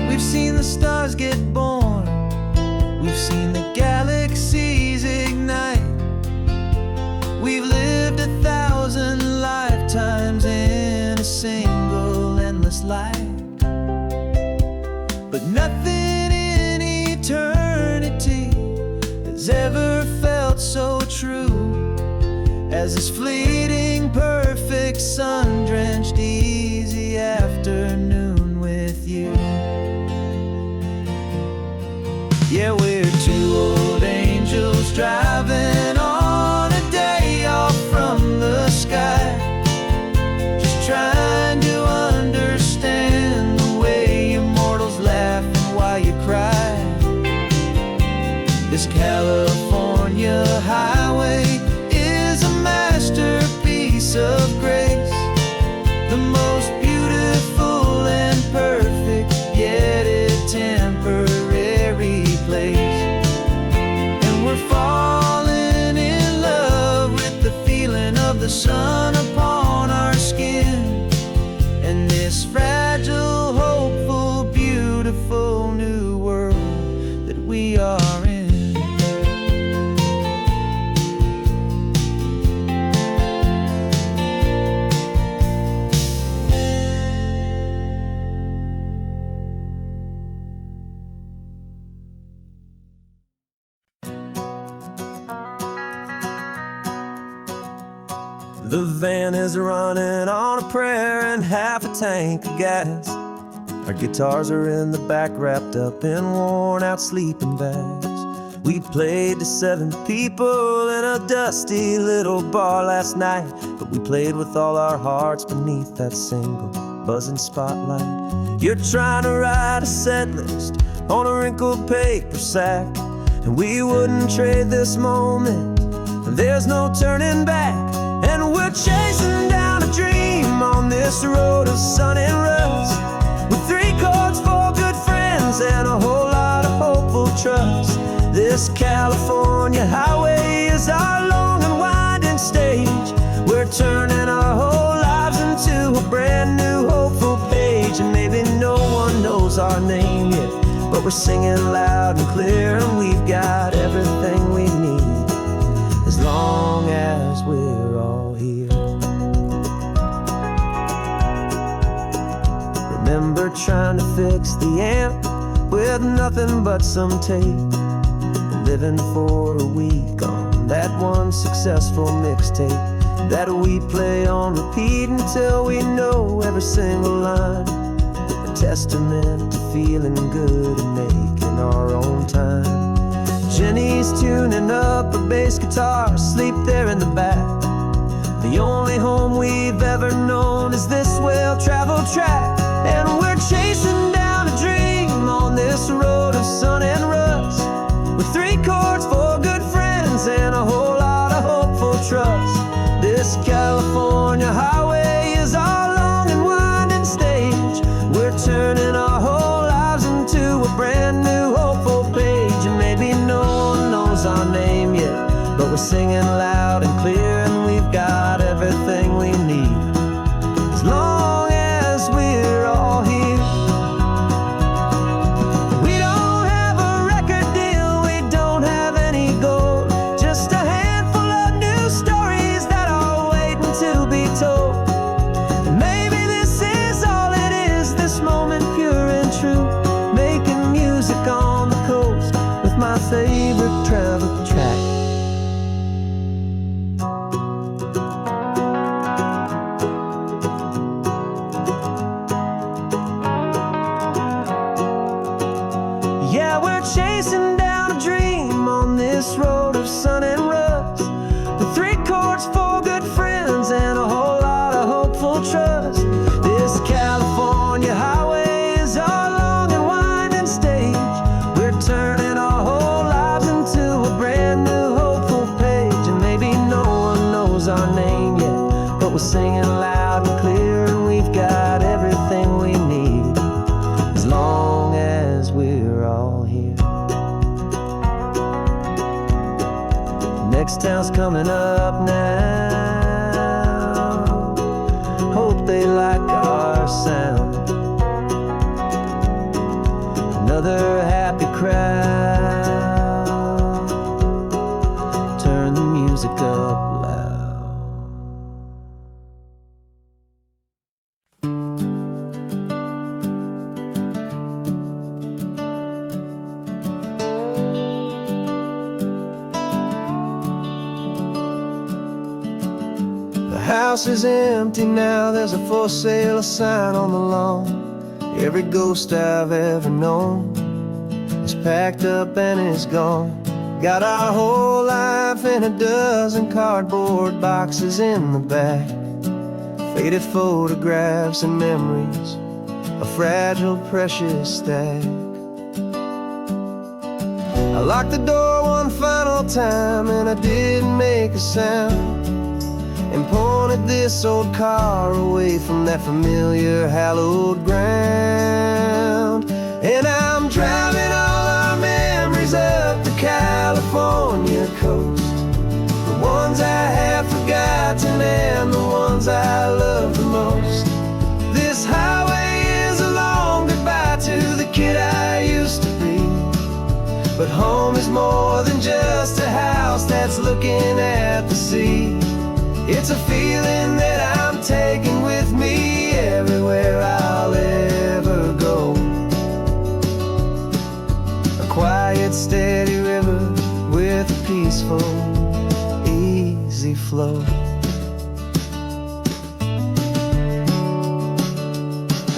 We've seen the stars get born, we've seen the galaxies ignite, we've lived 1,000 lifetimes in a single endless life, but nothing in eternity has ever felt so true as this fleeting, perfect, sun-drenched, easy afternoon with you. Yeah, we're two old angels driving on a day off from the sky, just trying to understand the way you mortals laugh and why you cry. This California highway is a masterpiece of grace, the most beautiful and perfect, yet a temporary place. And we're falling in love with the feeling of the sun upon our skin, and this fragile, hopeful, beautiful new world that we are in. The van is running on a prayer and half a tank of gas. Our guitars are in the back, wrapped up in worn-out sleeping bags. We played to 7 people in a dusty little bar last night, but we played with all our hearts beneath that single buzzing spotlight. You're trying to write a set list on a wrinkled paper sack. And we wouldn't trade this moment, there's no turning back. And we're chasing down a dream on this road of sun and rust, with 3 chords, 4 good friends, and a whole lot of hopeful trust. This California highway is our long and winding stage. We're turning our whole lives into a brand new hopeful page. And maybe no one knows our name yet, but we're singing loud and clear, and we've got everything we need, as long as we're all here. Remember trying to fix the amp with nothing but some tape, living for a week on that one successful mixtape that we play on repeat until we know every single line. A testament to feeling good and making our own time. Jenny's tuning up her bass guitar, asleep there in the back. The only home we've ever known is this well-traveled track. And we're chasing down a dream on this road of sun and rust, with 3 chords, 4 good friends, and a whole lot of hopeful trust. This California highway is our long and winding stage. We're turning our whole lives into a brand new hopeful page. And maybe no one knows our name yet, but we're singing loud and clear, and we've got everything we need, as long as we're all here. We don't have a record deal, we don't have any gold, just a handful of new stories that are waiting to be told. And maybe this is all it is, this moment pure and true, making music on the coast with my favorite travel track. Yeah, we're chasing down a dream on this road of sun and rust, with 3 chords, 4 good friends, and a whole lot of hopeful trust. This California highway is our long and winding stage. We're turning our whole lives into a brand new hopeful page. And maybe no one knows our name yet, but we're singing loud and clear, and we've got everything we need, as long as we're all here. Next town's coming up now, hope they like our sound. Another happy crowd, turn the music up loud. The house is empty now, there's a for sale sign on the lawn. Every ghost I've ever known is packed up and is gone. Got our whole life in a dozen cardboard boxes in the back, faded photographs and memories, a fragile, precious stack. I locked the door one final time and I didn't make a sound, and pointed this old car away from that familiar hallowed ground. And I'm driving all our memories up the California coast, the ones I have forgotten and the ones I love the most. This highway is a long goodbye to the kid I used to be, but home is more than just a house that's looking at the sea. It's a feeling that I'm taking with me everywhere I'll ever go. A quiet, steady river with a peaceful, easy flow.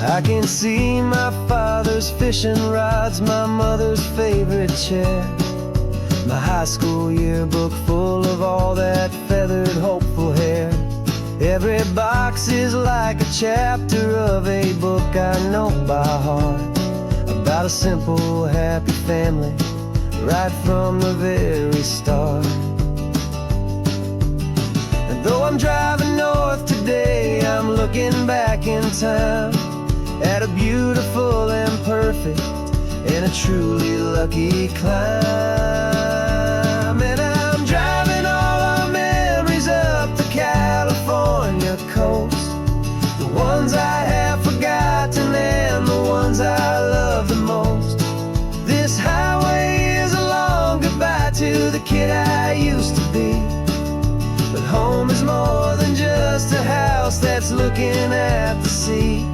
I can see my father's fishing rods, my mother's favorite chair, my high school yearbook full of all that feathered, hopeful hair. Every box is like a chapter of a book I know by heart, about a simple, happy family right from the very start. And though I'm driving north today, I'm looking back in time at a beautiful and perfect and a truly lucky climb. And I'm driving all our memories up the California coast, the ones I have forgotten and the ones I love the most. This highway is a long goodbye to the kid I used to be. But home is more than just a house that's looking at the sea.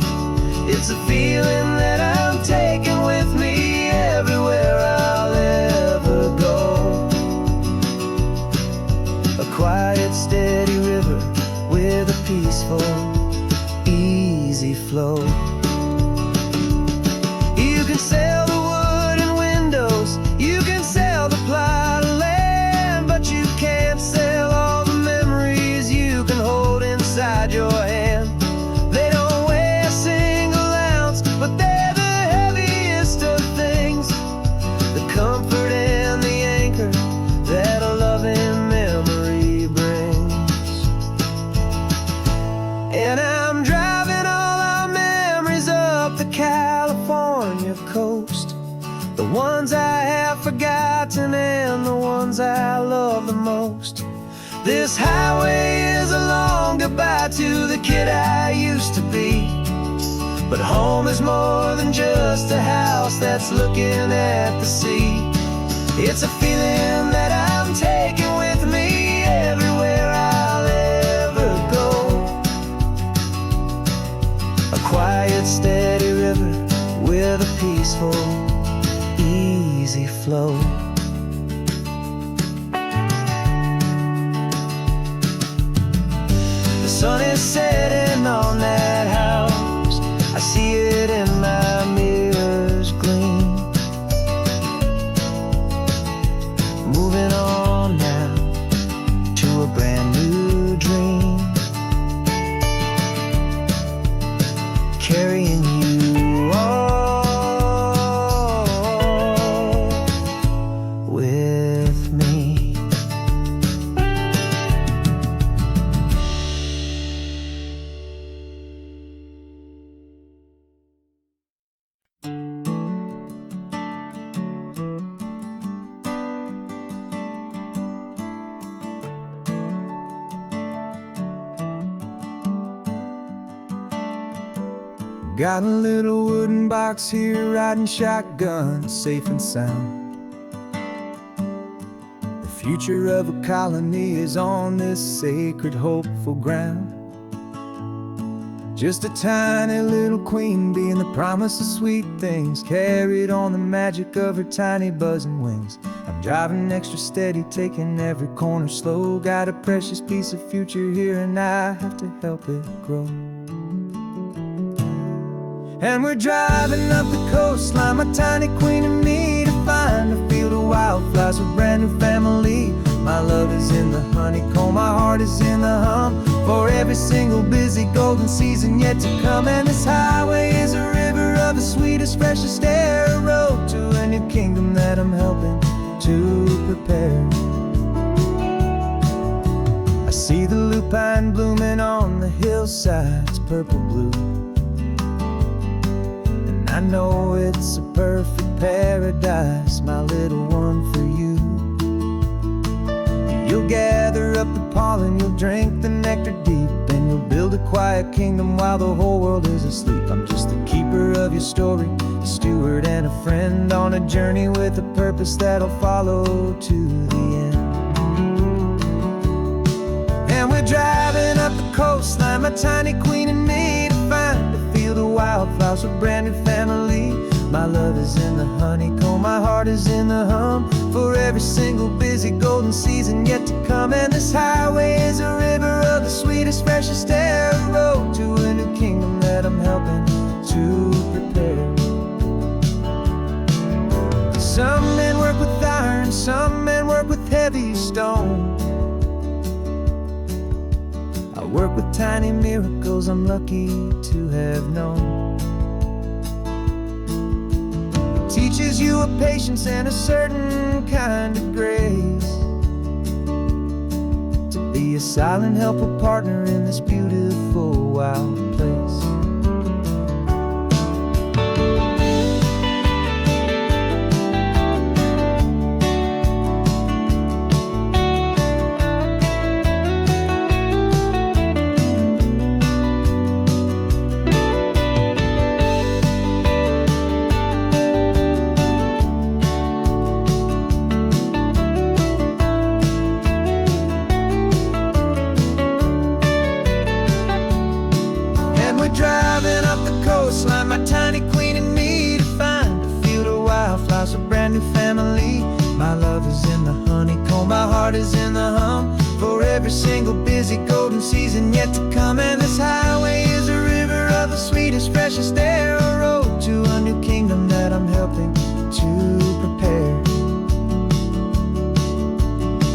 It's a feeling that I'm taking with me everywhere I'll ever go. A quiet, steady river with a peaceful, easy flow. You can sail the wooden windows, you can sail the plot of land, but you can't sail all the memories you can hold inside your hand. They don't weigh a single ounce, but they're the heaviest of things, the comfort and the anchor that a loving memory brings. And I'm driving all our memories up the California coast, the ones I have forgotten and the ones I love the most. This highway is a long goodbye to the kid I used to be. But home is more than just a house that's looking at the sea. It's a feeling that I'm taking with me everywhere I'll ever go. A quiet, steady river with a peaceful, easy flow. The sun is setting on that house, I see it in my mirror's gleam. Moving on now to a brand new dream, carrying you all with me. Got a little wooden box here, riding shotgun, safe and sound. The future of a colony is on this sacred, hopeful ground. Just a tiny little queen bee and the promise of sweet things, carried on the magic of her tiny buzzing wings. I'm driving extra steady, taking every corner slow. Got a precious piece of future here and I have to help it grow. And we're driving up the coastline, my tiny queen and me, to find a field of wildflowers with brand new family. My love is in the honeycomb, my heart is in the hum, for every single busy golden season yet to come. And this highway is a river of the sweetest, freshest air, a road to a new kingdom that I'm helping to prepare. I see the lupine blooming on the hillsides, purple blue, I know it's a perfect paradise, my little one, for you. You'll gather up the pollen, you'll drink the nectar deep, and you'll build a quiet kingdom while the whole world is asleep. I'm just the keeper of your story, a steward and a friend, on a journey with a purpose that'll follow to the end. And we're driving up the coastline, my tiny queen and me, to find a field of wildflowers with brand new family. My love is in the honeycomb, my heart is in the hum, for every single busy golden season yet to come. And this highway is a river of the sweetest, freshest air, a road to a new kingdom that I'm helping to prepare. Some men work with iron, some men work with heavy stone. I work with tiny miracles I'm lucky to have known. teaches you a patience and a certain kind of grace, to be a silent, helpful partner in this beautiful, wild place. Driving up the coastline, my tiny queen and me, to find a field of wildflowers, a brand new family. My love is in the honeycomb, my heart is in the hum, for every single busy golden season yet to come. And this highway is a river of the sweetest, freshest air, a road to a new kingdom that I'm helping to prepare.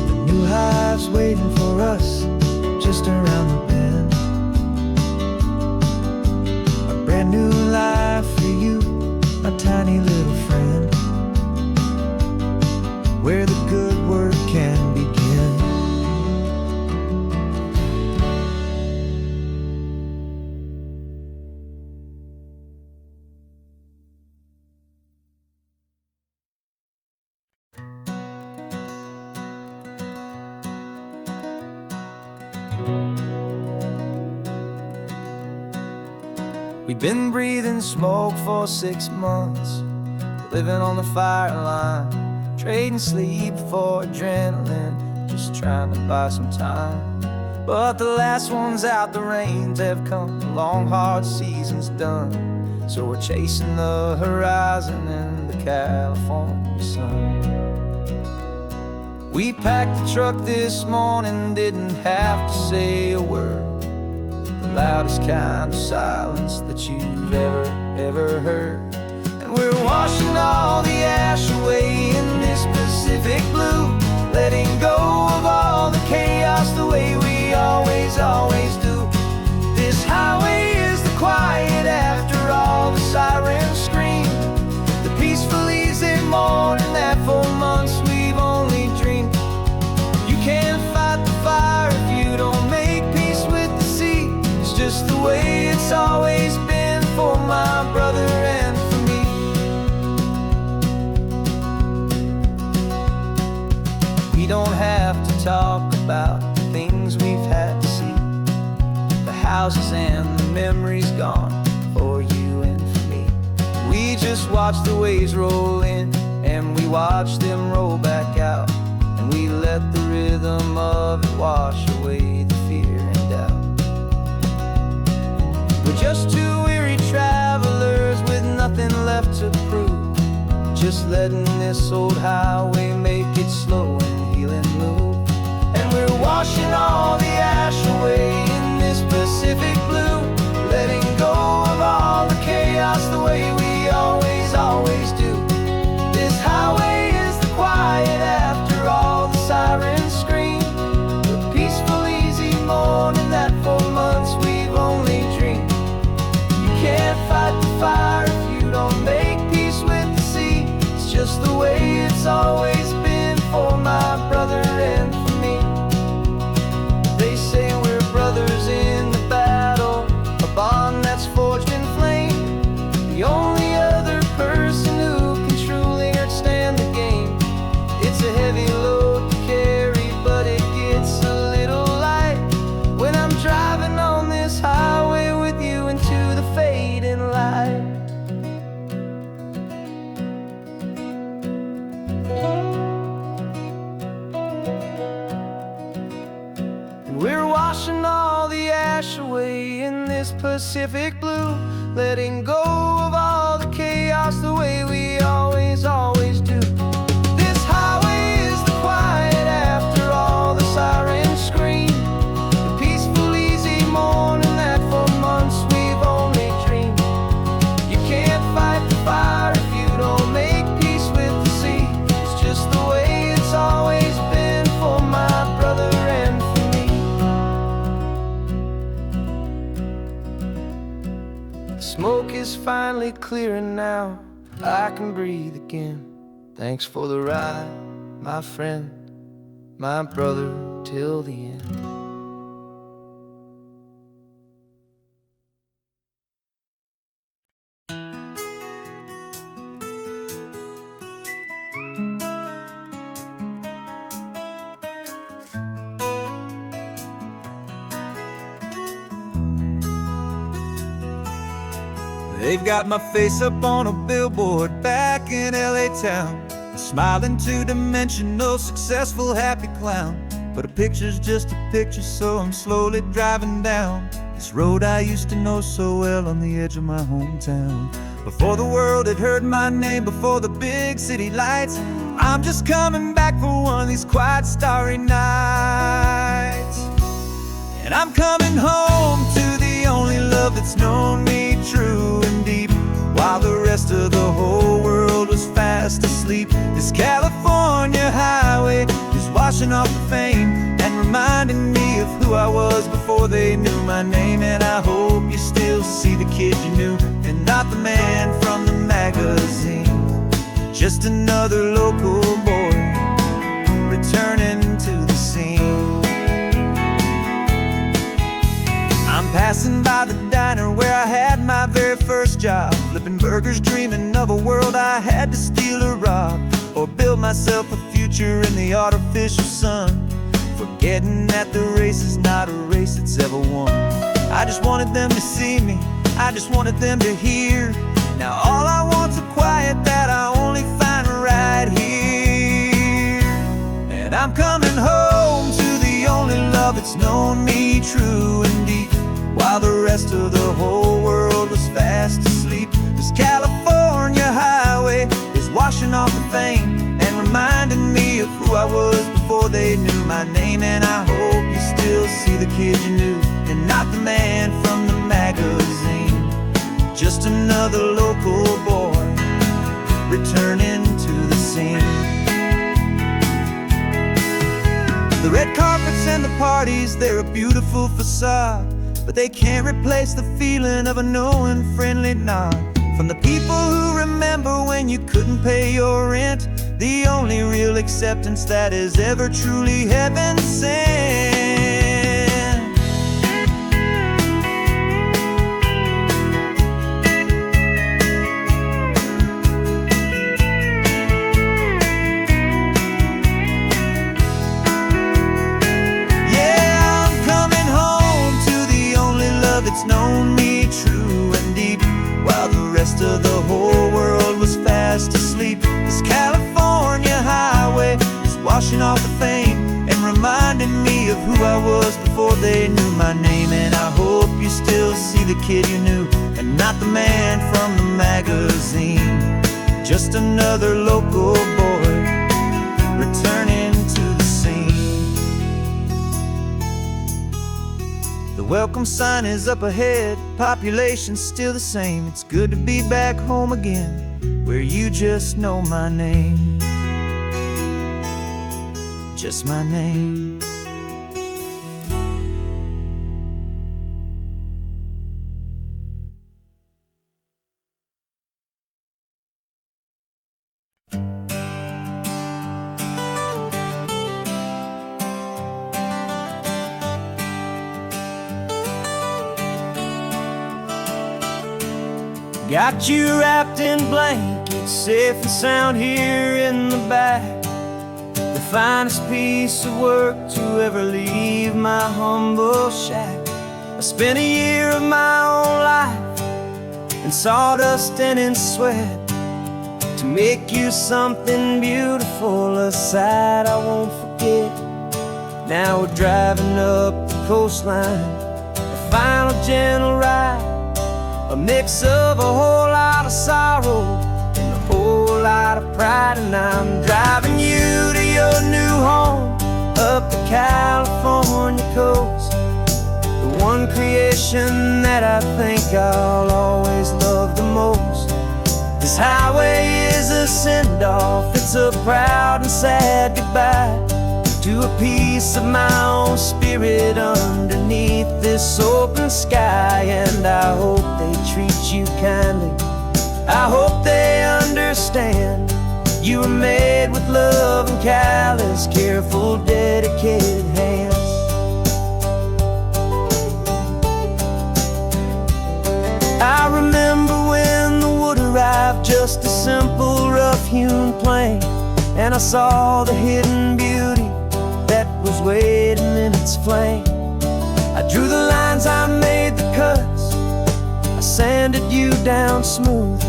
The new hive's waiting for us just around the bend. Brand new life for you, my tiny little friend, where the good work can begin. We've been breathing smoke for 6 months, living on the fire line, trading sleep for adrenaline, just trying to buy some time. But the last one's out, the rains have come, the long hard season's done, so we're chasing the horizon in the California sun. We packed the truck this morning, didn't have to say a word, the loudest kind of silence that you've ever heard. And we're washing all the ash away in this Pacific blue, letting go of all the chaos the way we always do. This highway is the quiet after all the sirens scream, the peaceful easy morning that for months we've only dreamed. You can't fight the fire if you don't make peace with the sea. It's just the way it's always been for my brother and for me. We don't have to talk about the things we've had to see, the houses and the memories gone for you and for me. We just watch the waves roll in and we watch them roll back out, and we let the rhythm of it wash away the fear and doubt. We're just two weary travelers with nothing left to prove, just letting this old highway make it slow and healing move. And we're washing all the ash away in this Pacific blue, letting go of all the chaos the way we always do. This highway is the quiet after all the sirens scream, the peaceful easy morning that for months we've only dreamed. You can't fight the fire if you don't make peace with the sea. It's just the way it's always been for my brother and for me. They say we're brothers in the battle, a bond that's forged in flame, the only other person who can truly understand the game. It's a heavy load to carry, but it gets a little light when I'm driving on this highway with you into the fading light. And we're washing all the ash away in this Pacific blue, letting go of all the chaos the way we always do. This highway is the quiet after all the sirens scream, the peaceful easy morning that for months we've only dreamed. You can't fight the fire if you don't make peace with the sea. It's just the way it's always been for my brother and for me. The smoke is finally clearing now, I can breathe again. Thanks for the ride, my friend, my brother till the end. They've got my face up on a billboard back in LA town, smiling two-dimensional, successful, happy clown. But a picture's just a picture, so I'm slowly driving down this road I used to know so well on the edge of my hometown. Before the world had heard my name, before the big city lights, I'm just coming back for one of these quiet, starry nights. And I'm coming home to the only love that's known me true and deep, while the rest of the whole world was fast asleep. This California highway is washing off the fame and reminding me of who I was before they knew my name. And I hope you still see the kid you knew, and not the man from the magazine. Just another local boy returning to the scene. I'm passing by the diner where I had my very first job, flipping burgers, dreaming of a world I had to steal or rob, or build myself a future in the artificial sun, forgetting that the race is not a race that's ever won. I just wanted them to see me, I just wanted them to hear. Now all I want's a quiet that I only find right here. And I'm coming home to the only love that's known me true and deep, while the rest of the whole world was fast asleep. This California highway is washing off the fame and reminding me of who I was before they knew my name. And I hope you still see the kid you knew, and not the man from the magazine. Just another local boy returning to the scene. The red carpets and the parties, they're a beautiful facade, but they can't replace the feeling of a knowing, friendly nod from the people who remember when you couldn't pay your rent. The only real acceptance that is ever truly heaven sent. Yeah, I'm coming home to the only love that's known me true and deep, while the rest of the whole world was fast asleep. This California highway is washing off the fame and reminding me of who I was before they knew my name. And I hope you still see the kid you knew, and not the man from the magazine. Just another local boy returning to the scene. The welcome sign is up ahead, population's still the same. It's good to be back home again, where you just know my name. Just my name. Got you wrapped in blankets, safe and sound here in the back. The finest piece of work to ever leave my humble shack. I spent a year of my own life in sawdust and in sweat to make you something beautiful, a sight I won't forget. Now we're driving up the coastline, a final gentle ride, a mix of a whole lot of sorrow and a whole lot of pride. And I'm driving you to your new home up the California coast, the one creation that I think I'll always love the most. This highway is a send-off, it's a proud and sad goodbye to a piece of my own spirit underneath this open sky. And I hope they treat you kindly, I hope they understand You were made with love and callous, careful, dedicated hands. I remember when the wood arrived, just a simple rough-hewn plank, and I saw the hidden beauty that was waiting in its flame. I drew the lines, I made the cuts, I sanded you down smooth.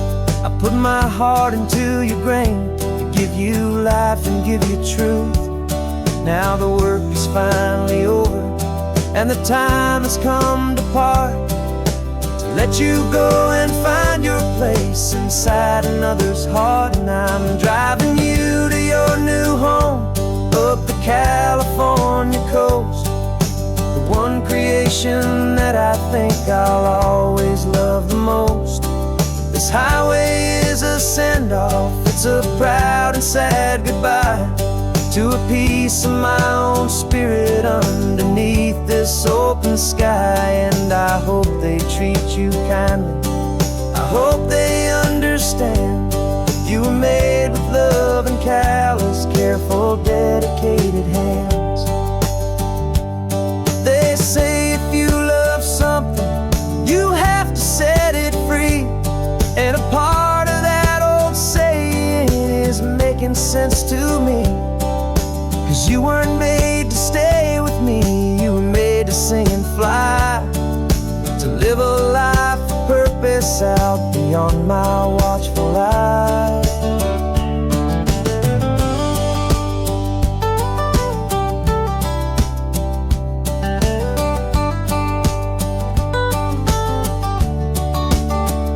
I put my heart into your grain to give you life and give you truth. Now the work is finally over, and the time has come to part, to let you go and find your place inside another's heart. And I'm driving you to your new home up the California coast, the one creation that I think I'll always love the most. This highway is a send-off, it's a proud and sad goodbye to a piece of my own spirit underneath this open sky. And I hope they treat you kindly, I hope they understand. You were made with love and callous, careful, dedicated hands. They say if you love something, you have to set it free. And a part of that old saying is making sense to me. 'Cause you weren't made to stay with me, you were made to sing and fly, to live a life of purpose out beyond my watchful eye.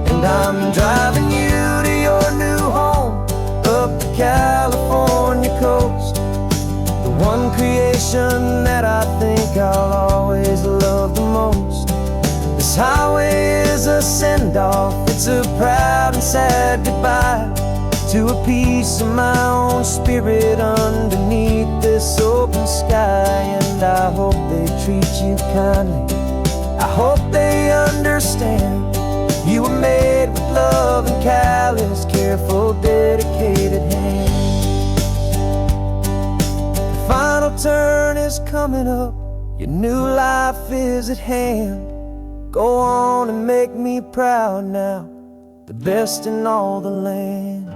And I'm driving you to your new home up the California coast, the one creation that I think I'll always love the most. This highway is a send-off, it's a proud and sad goodbye to a piece of my own spirit underneath this open sky. And I hope they treat you kindly, I hope they understand. You were made with love and callous, careful, dedicated hands. The final turn is coming up, your new life is at hand. Go on and make me proud now, the best in all the land.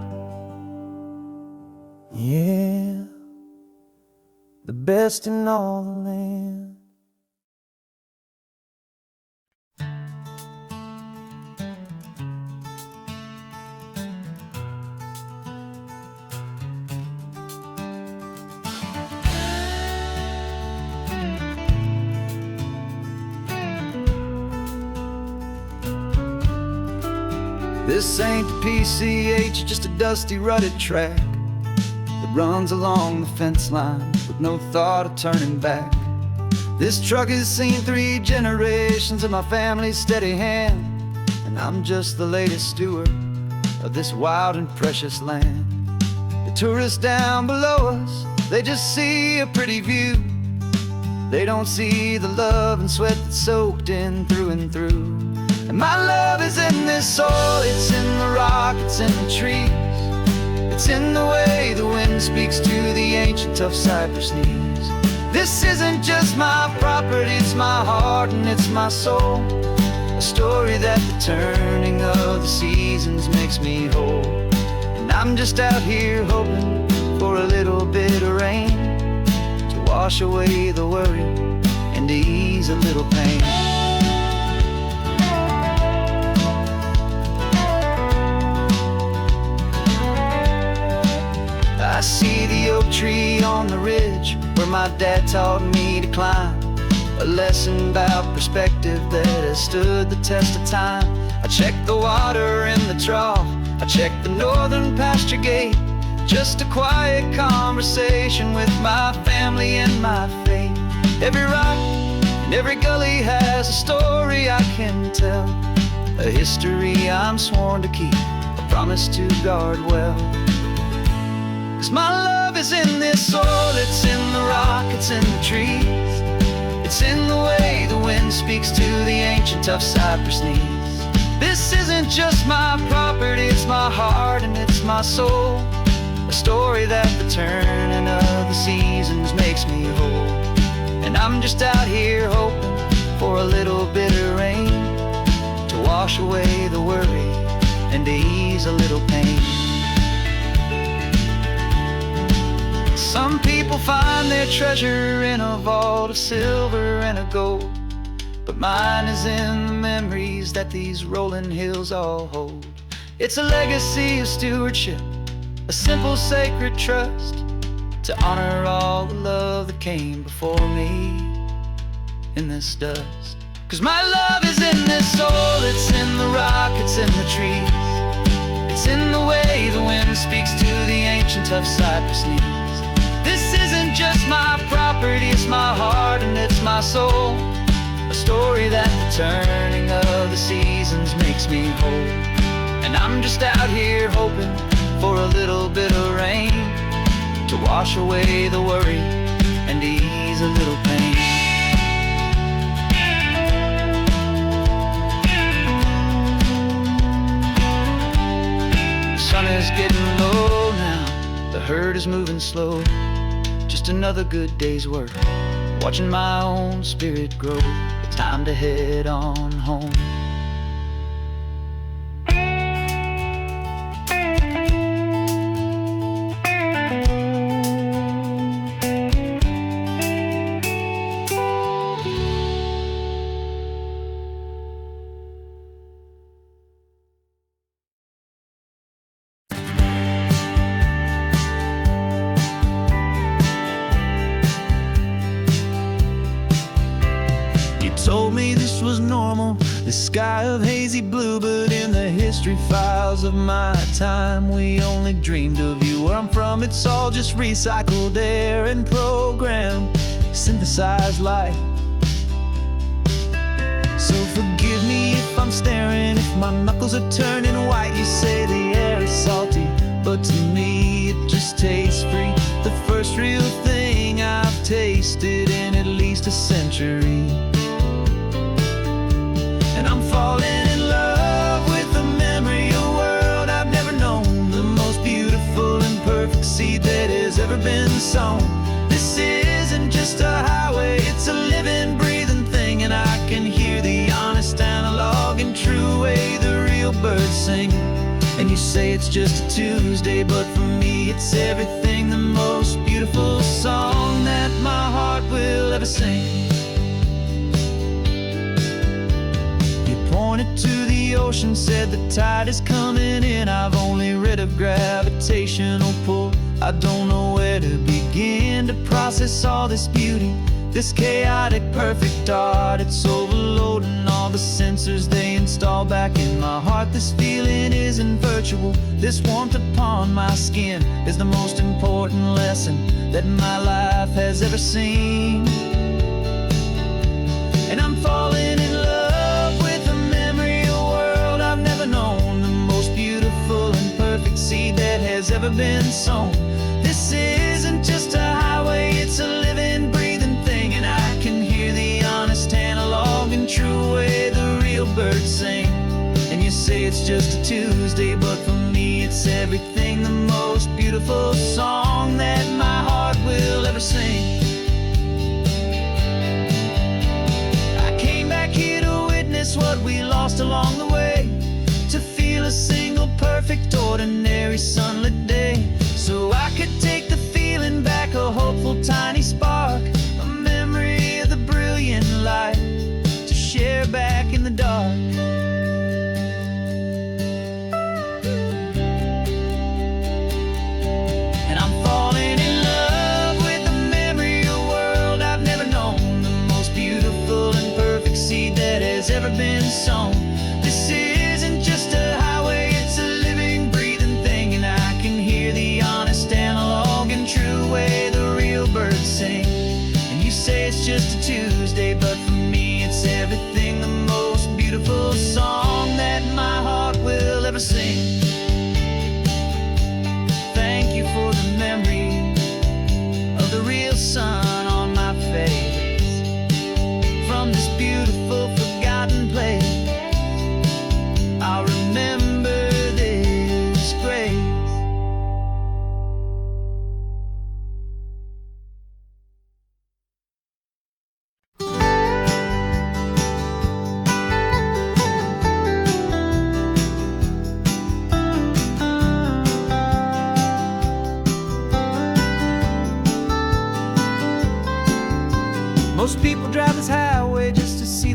Yeah, the best in all the land. This ain't the PCH, just a dusty, rutted track that runs along the fence line with no thought of turning back. This truck has seen 3 generations of my family's steady hand, and I'm just the latest steward of this wild and precious land. The tourists down below us, they just see a pretty view. They don't see the love and sweat that's soaked in through and through. And my love is in this soil, it's in the rock, it's in the trees. It's in the way the wind speaks to the ancient tough cypress knees. This isn't just my property, it's my heart and it's my soul. A story that the turning of the seasons makes me whole. And I'm just out here hoping for a little bit of rain to wash away the worry and to ease a little pain. I see the oak tree on the ridge where my dad taught me to climb, a lesson about perspective that has stood the test of time. I check the water in the trough, I check the northern pasture gate, just a quiet conversation with my family and my faith. Every rock and every gully has a story I can tell, a history I'm sworn to keep, a promise to guard well. 'Cause my love is in this soil, it's in the rock, it's in the trees. It's in the way the wind speaks to the ancient tough cypress knees. This isn't just my property, it's my heart and it's my soul. A a story that the turning of the seasons makes me whole. And I'm just out here hoping for a little bit of rain to wash away the worry and to ease a little pain. Some people find their treasure in a vault of silver and of gold, but mine is in the memories that these rolling hills all hold. It's a legacy of stewardship, a simple sacred trust, to honor all the love that came before me in this dust. 'Cause my love is in this soul, it's in the rock, it's in the trees, it's in the way the wind speaks to the ancient tough cypress knees. This isn't just my property, it's my heart and it's my soul, a story that the turning of the seasons makes me whole. And I'm just out here hoping for a little bit of rain to wash away the worry and ease a little pain. The sun is getting low now, the herd is moving slow, just another good day's work, watching my own spirit grow. Time to head on home. Told me this was normal, the sky of hazy blue, but in the history files of my time, we only dreamed of you. Where I'm from, it's all just recycled air and programmed, synthesized light. So forgive me if I'm staring, if my knuckles are turning white. You say the air is salty, but to me it just tastes free. The first real thing I've tasted in at least a century. And I'm falling in love with the memory of a world I've never known, the most beautiful and perfect seed that has ever been sown. This isn't just a highway, it's a living, breathing thing, and I can hear the honest, analog, and true way the real birds sing. And you say it's just a Tuesday, but for me it's everything, the most beautiful song that my heart will ever sing. Pointed to the ocean, said the tide is coming in. I've only read of gravitational pull, I don't know where to begin to process all this beauty, this chaotic perfect art. It's overloading all the sensors they install back in my heart. This feeling isn't virtual, this warmth upon my skin is the most important lesson that my life has ever seen. And I'm falling in love with a memory of a world I've never known, the most beautiful and perfect seed that has ever been sown. This isn't just a highway, it's a living, breathing thing, and I can hear the honest, analog, and true way the real birds sing. And you say it's just a Tuesday, but for me it's everything, the most beautiful song that my heart will ever sing. What we lost along the way, to feel a single perfect ordinary sunlit day, so I could take the feeling back, a hopeful tiny spark, a memory of the brilliant light to share back in the dark. And I'm falling in love with the memory of a world I've never known, the most beautiful and perfect seed that has ever been sown. This isn't just a highway, it's a living, breathing thing, and I can hear the honest, analog, and true way the real birds sing. And you say it's just a Tuesday, but for me it's everything, the most beautiful song that my heart will ever sing. Thank you for the memory of the real sun on my face, from this beautiful forgotten place.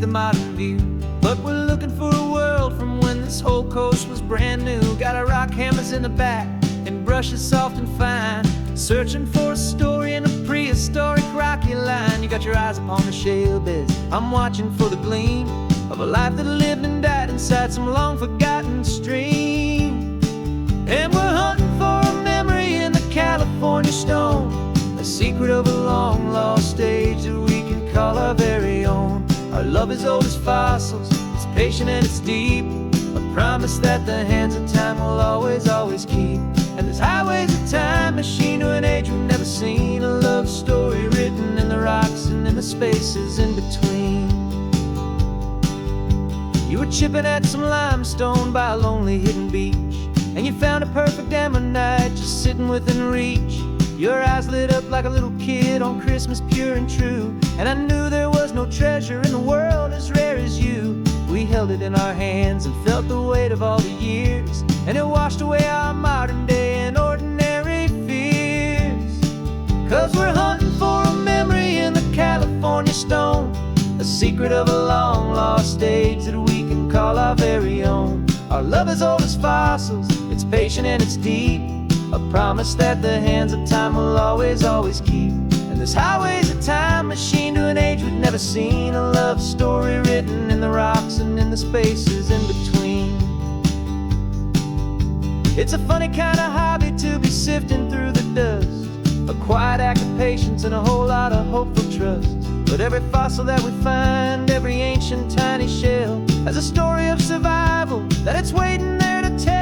the modern view. But we're looking for a world from when this whole coast was brand new. Got our rock hammers in the back and brushes soft and fine, searching for a story in a prehistoric rocky line. You got your eyes upon the shale beds, I'm watching for the gleam of a life that lived and died inside some long forgotten stream. And we're hunting for a memory in the California stone, a secret of a long lost age that we can call our very own. Our love is old as fossils, it's patient and it's deep, a promise that the hands of time will always, always keep. And this highway's a time machine to an age we've never seen, a love story written in the rocks and in the spaces in between. You were chipping at some limestone by a lonely hidden beach, and you found a perfect ammonite just sitting within reach. Your eyes lit up like a little kid on Christmas, pure and true, and I knew there was no treasure in the world as rare as you. We held it in our hands and felt the weight of all the years, and it washed away our modern day and ordinary fears. 'Cause we're hunting for a memory in the California stone, a secret of a long lost age that we can call our very own. Our love is old as fossils, it's patient and it's deep, a promise that the hands of time will always, always keep. And this highway's a time machine to an age we've never seen, a love story written in the rocks and in the spaces in between. It's a funny kind of hobby to be sifting through the dust, a quiet act of patience and a whole lot of hopeful trust. But every fossil that we find, every ancient tiny shell, has a story of survival that it's waiting there to tell.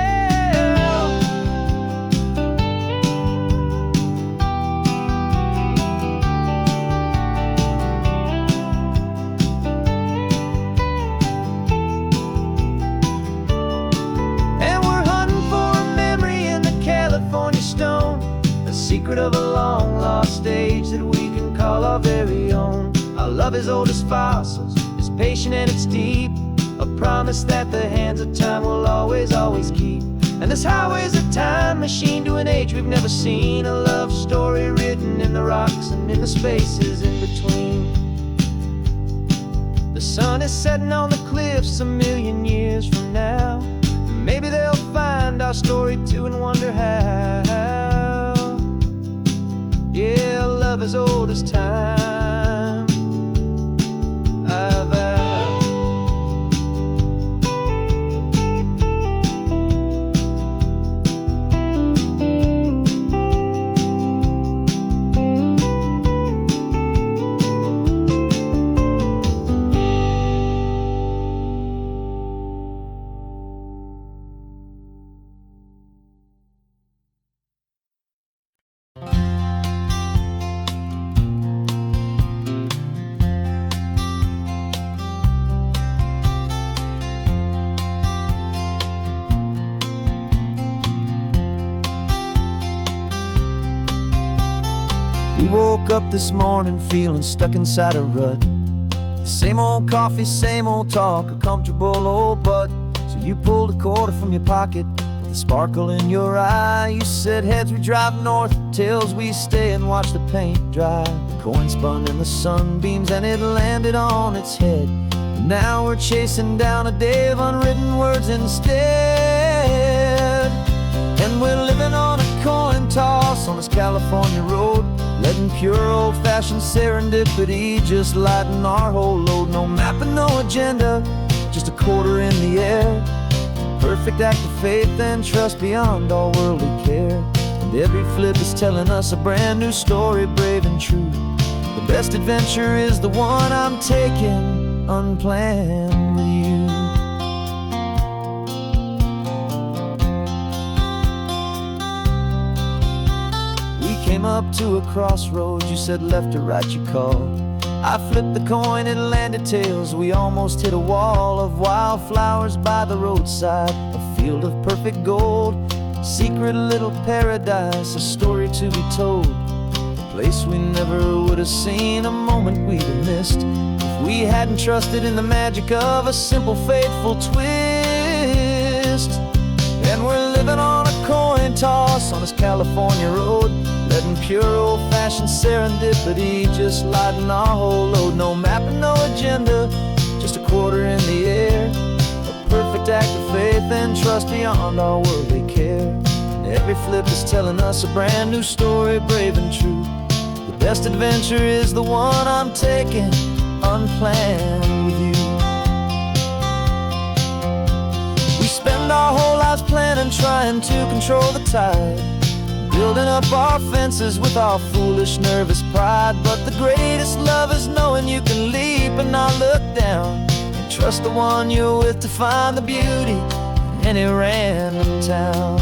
And we're hunting for a memory in the California stone, a secret of a long lost age that we can call our very own. Our love is old as fossils, it's patient and it's deep, a promise that the hands of time will always, always keep. And this highway's a time machine to an age we've never seen, a love story written in the rocks and in the spaces in between. The sun is setting on the cliffs a million years from now, maybe they'll find our story too and wonder how. Yeah, love is old as time, I vow. We woke up this morning feeling stuck inside a rut. Same old coffee, same old talk, a comfortable old butt. So you pulled a quarter from your pocket with a sparkle in your eye. You said, heads we drive north, tails we stay and watch the paint dry. The coin spun in the sunbeams and it landed on its head. And now we're chasing down a day of unwritten words instead. And we're living on a coin toss on this California road, letting pure old-fashioned serendipity just lighten our whole load. No map and no agenda, just a quarter in the air. Perfect act of faith and trust beyond all worldly care. And every flip is telling us a brand new story, brave and true. The best adventure is the one I'm taking unplanned with you. Came up to a crossroads, you said left or right you called. I flipped the coin, it landed tails. We almost hit a wall of wildflowers by the roadside, a field of perfect gold, secret little paradise, a story to be told. A place we never would have seen, a moment we'd have missed if we hadn't trusted in the magic of a simple faithful twist. And we're living on a coin toss on this California road, letting pure old-fashioned serendipity just lighten our whole load. No map and no agenda, just a quarter in the air. A perfect act of faith and trust beyond all worldly care. And every flip is telling us a brand new story, brave and true. The best adventure is the one I'm taking, unplanned with you. We spend our whole lives planning, trying to control the tide, building up our fences with our foolish, nervous pride. But the greatest love is knowing you can leap and not look down, and trust the one you're with to find the beauty in any random town.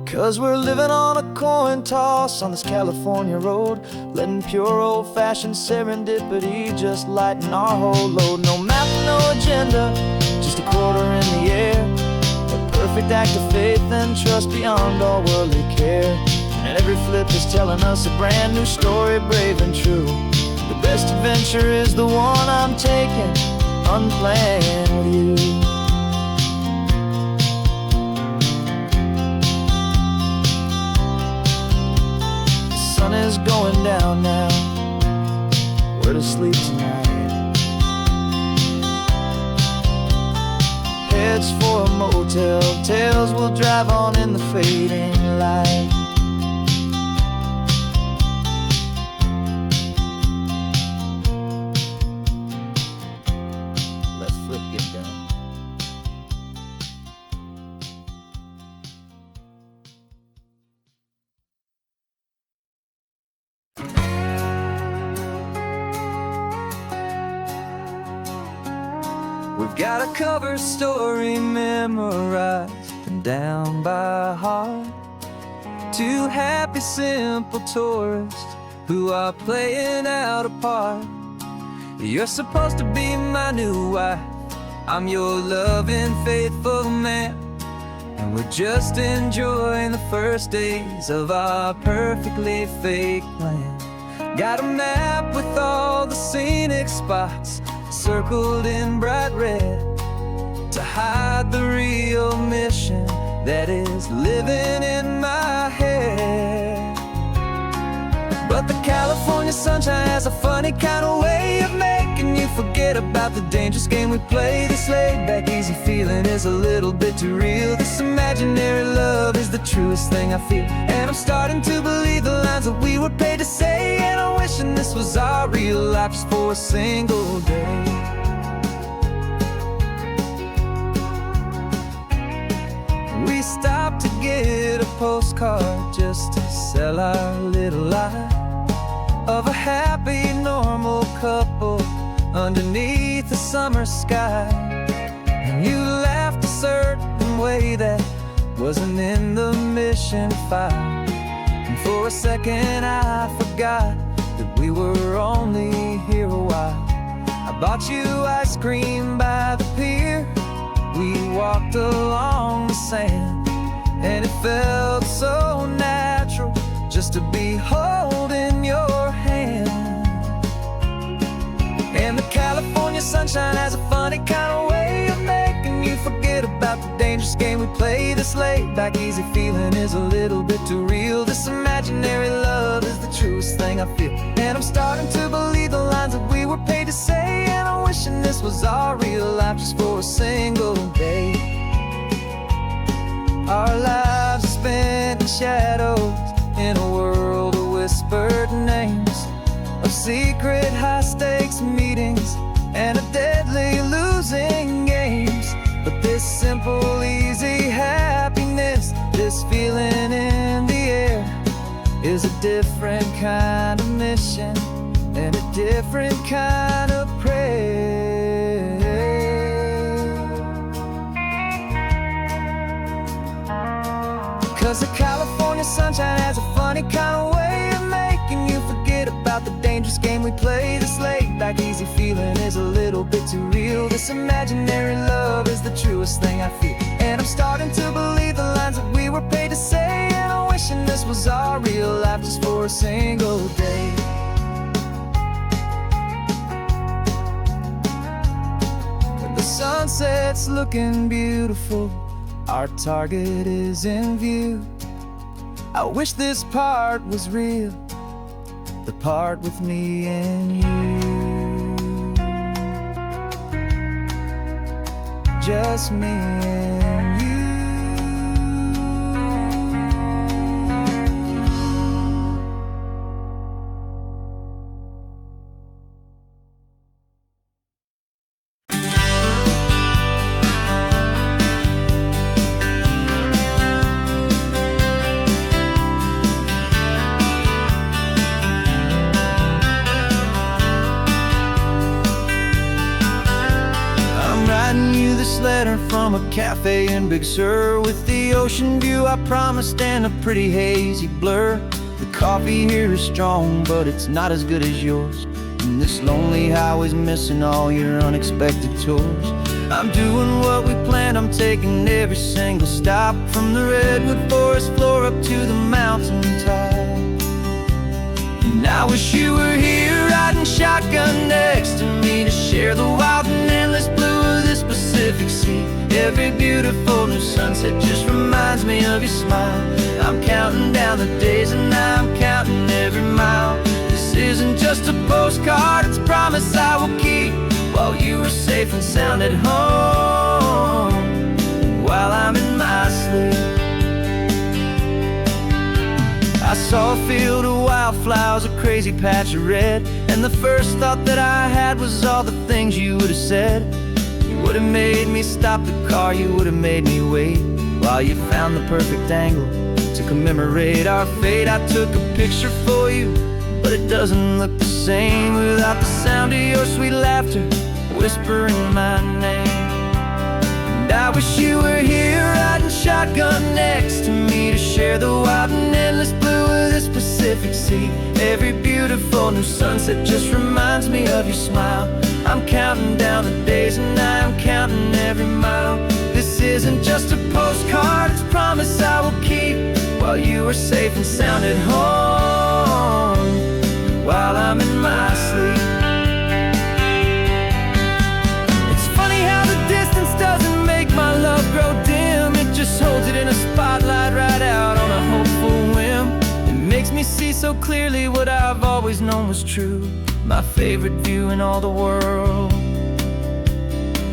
'Cause we're living on a coin toss on this California road, letting pure old-fashioned serendipity just lighten our whole load. No map, no agenda, just a quarter in the air. A perfect act of faith and trust beyond all worldly care. And every flip is telling us a brand new story, brave and true. The best adventure is the one I'm taking, unplanned with you. The sun is going down now, we're to sleep tonight. Heads for a motel, tails will drive on in the fading light. Let's flip get down. We've got a cover story memorized and down by heart. Two happy, simple tourists who are playing out a part. You're supposed to be my new wife, I'm your loving, faithful man, and we're just enjoying the first days of our perfectly fake plan. Got a map with all the scenic spots circled in bright red to hide the real mission that is living in my head. But the California sunshine has a funny kind of way of making you forget about the dangerous game we play. This laid-back, easy feeling is a little bit too real. This imaginary love is the truest thing I feel, and I'm starting to believe the lines that we were paid to say. And I'm wishing this was our real life just for a single day. We stopped to get a postcard just to sell our little lie of a happy, normal couple underneath the summer sky. And you laughed a certain way that wasn't in the mission file, and for a second I forgot that we were only here a while. I bought you ice cream by the pier, we walked along the sand, and it felt so natural just to be holding your hand. And the California sunshine has a funny kind of way of making you forget about the dangerous game we play. This laid-back, easy feeling is a little bit too real. This imaginary love is the truest thing I feel, and I'm starting to believe the lines that we were paid to say. And I'm wishing this was our real life just for a single day. Our lives are spent in shadows, in a world of whispered names, of secret high-stakes meetings and of deadly losing games. But this simple, easy happiness, this feeling in the air, is a different kind of mission and a different kind of prayer. 'Cause the California sunshine has a funny kind of way of making you forget about the dangerous game we play. This laid-back, easy feeling is a little bit too real. This imaginary love is the truest thing I feel, and I'm starting to believe the lines that we were paid to say. And I'm wishing this was our real life just for a single day. sunset's looking beautiful, our target is in view. I wish this part was real, the part with me and you. Just me and you. This letter from a cafe in Big Sur, with the ocean view I promised and a pretty hazy blur. The coffee here is strong, but it's not as good as yours, and this lonely highway's missing all your unexpected tours. I'm doing what we planned, I'm taking every single stop, from the redwood forest floor up to the mountain top. And I wish you were here riding shotgun next to me, to share the wild and endless blue of this Pacific Sea. Every beautiful new sunset just reminds me of your smile. I'm counting down the days and I'm counting every mile. This isn't just a postcard, it's a promise I will keep, while you are safe and sound at home, while I'm in my sleep. I saw a field of wildflowers, a crazy patch of red, and the first thought that I had was all the things you would have said. You would have made me stop the car, you would have made me wait, while you found the perfect angle to commemorate our fate. I took a picture for you, but it doesn't look the same without the sound of your sweet laughter whispering my name. And I wish you were here riding shotgun next to me, to share the wild and endless blue of this Pacific Sea. Every beautiful new sunset just reminds me of your smile. I'm counting down the days and I'm counting every mile. This isn't just a postcard, it's a promise I will keep, while you are safe and sound at home, while I'm in my sleep. It's funny how the distance doesn't make my love grow dim, it just holds it in a spotlight right out on a hopeful whim. It makes me see so clearly what I've always known was true. My favorite view in all the world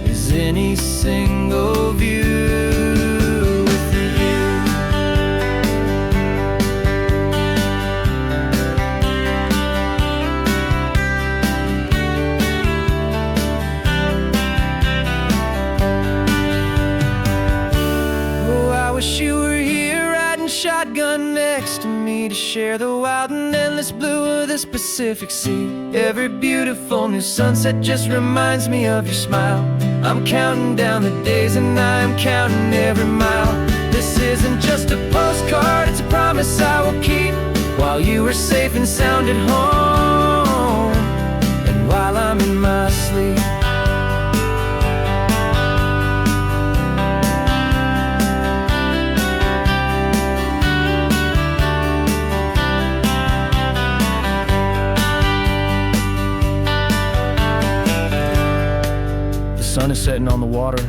is any single view with you. Oh, I wish you were here riding shotgun next to me, to share the wild and endless blue of this Pacific Sea. Every beautiful new sunset just reminds me of your smile. I'm counting down the days and I'm counting every mile. This isn't just a postcard, it's a promise I will keep, while you are safe and sound at home, and while I'm in my sleep. The sun is setting on the water.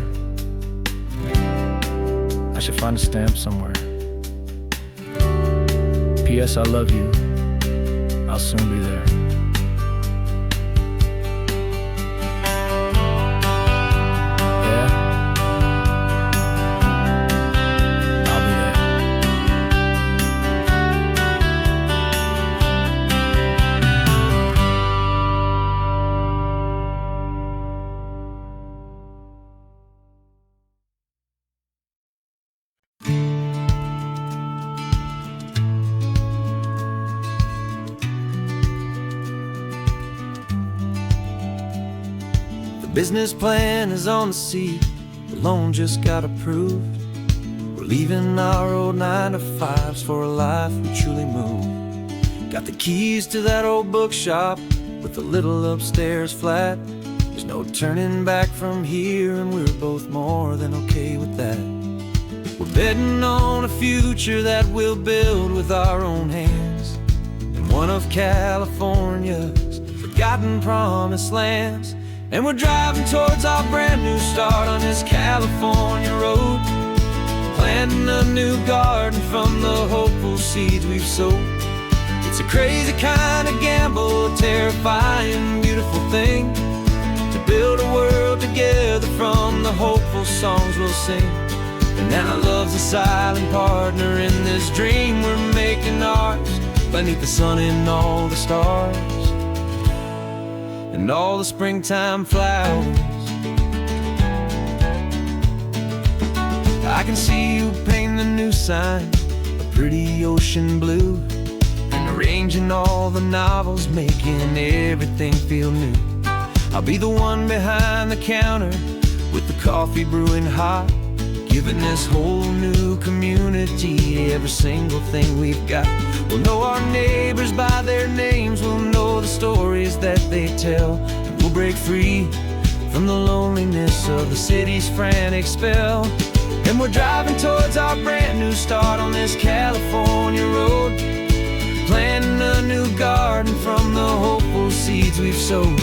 I should find a stamp somewhere. P.S. I love you. I'll soon be there. Yeah? I'll be there. Business plan is on the seat, the loan just got approved. We're leaving our old 9-to-5s for a life we truly move. Got the keys to that old bookshop with the little upstairs flat. There's no turning back from here, and we're both more than okay with that. We're betting on a future that we'll build with our own hands, in one of California's forgotten promised lands. And we're driving towards our brand new start on this California road, planting a new garden from the hopeful seeds we've sowed. It's a crazy kind of gamble, a terrifying, beautiful thing, to build a world together from the hopeful songs we'll sing. And now love's a silent partner in this dream we're making ours, beneath the sun and all the stars, and all the springtime flowers. I can see you painting a new sign, a pretty ocean blue, and arranging all the novels, making everything feel new. I'll be the one behind the counter with the coffee brewing hot, giving this whole new community every single thing we've got. We'll know our neighbors by their names, we'll know the stories that they tell, and we'll break free from the loneliness of the city's frantic spell. And we're driving towards our brand new start on this California road, planting a new garden from the hopeful seeds we've sowed.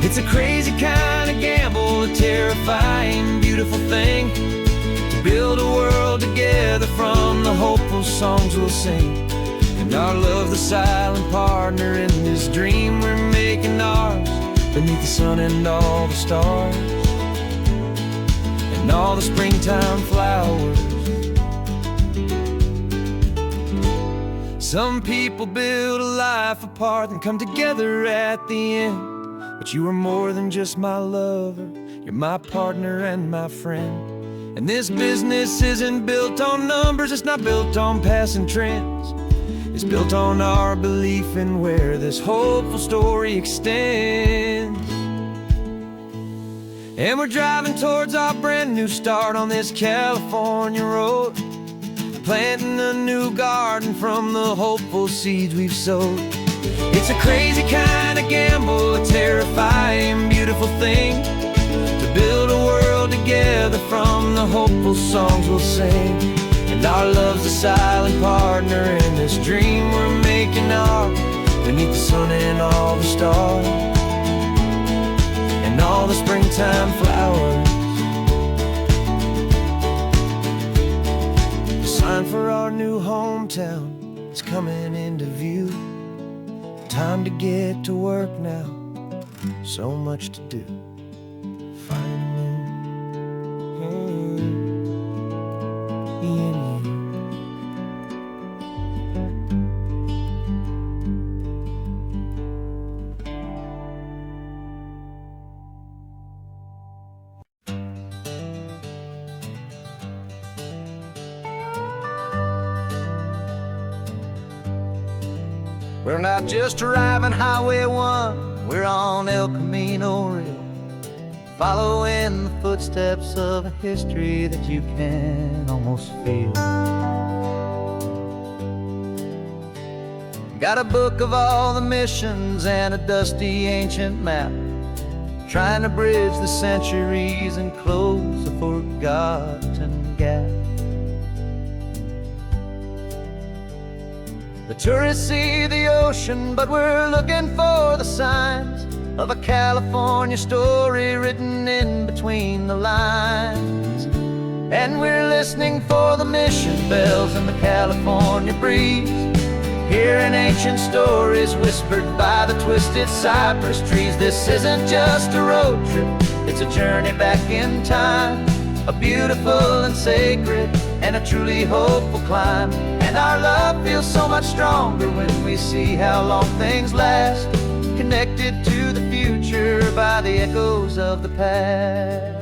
It's a crazy kind of gamble, a terrifying, beautiful thing, to build a world together from the hopeful songs we'll sing. And our love's the silent partner in this dream we're making ours, beneath the sun and all the stars, and all the springtime flowers. Some people build a life apart and come together at the end, but you are more than just my lover, you're my partner and my friend. And this business isn't built on numbers, it's not built on passing trends, it's built on our belief in where this hopeful story extends. And we're driving towards our brand new start on this California road, planting a new garden from the hopeful seeds we've sowed. It's a crazy kind of gamble, a terrifying, beautiful thing, to build a world together from the hopeful songs we'll sing. And our love's a silent partner in this dream we're making ours, beneath the sun and all the stars, and all the springtime flowers. The sign for our new hometown is coming into view. Time to get to work now, so much to do. Finding me and you. We're not just driving Highway 1, we're on El Camino Real, following the footsteps of a history that you can almost feel. Got a book of all the missions and a dusty ancient map, trying to bridge the centuries and close a forgotten gap. The tourists see the ocean, but we're looking for the signs of a California story written in between the lines. And we're listening for the mission bells in the California breeze, hearing ancient stories whispered by the twisted cypress trees. This isn't just a road trip, it's a journey back in time, a beautiful and sacred and a truly hopeful climb. And our love feels so much stronger when we see how long things last, connected to the future by the echoes of the past.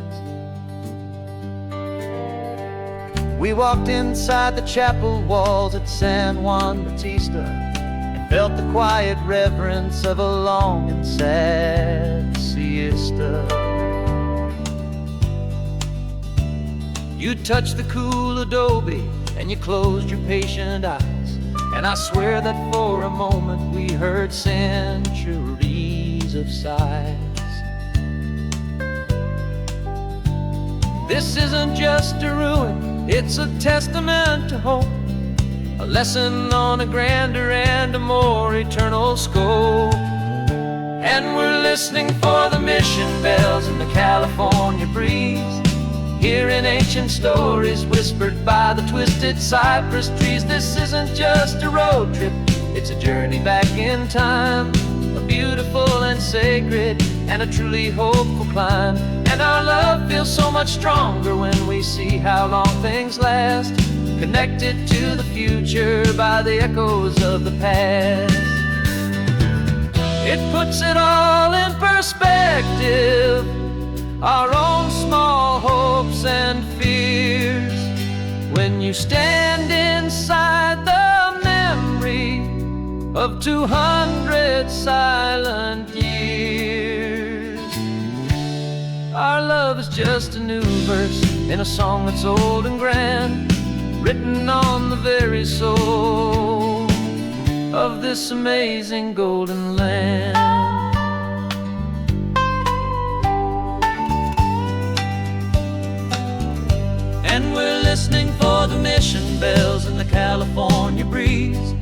We walked inside the chapel walls at San Juan Bautista and felt the quiet reverence of a long and sad siesta. You touched the cool adobe and you closed your patient eyes, and I swear that for a moment we heard centuries of sighs. This isn't just a ruin, it's a testament to hope, a lesson on a grander and a more eternal scope. And we're listening for the mission bells in the California breeze, hearing ancient stories whispered by the twisted cypress trees. This isn't just a road trip, it's a journey back in time, a beautiful and sacred and a truly hopeful climb. And our love feels so much stronger when we see how long things last, connected to the future by the echoes of the past. It puts it all in perspective, our own small hopes and fears, when you stand inside the memory of 200 silent years. Our love is just a new verse in a song that's old and grand, written on the very soul of this amazing golden land. And we're listening for the mission bells in the California breeze,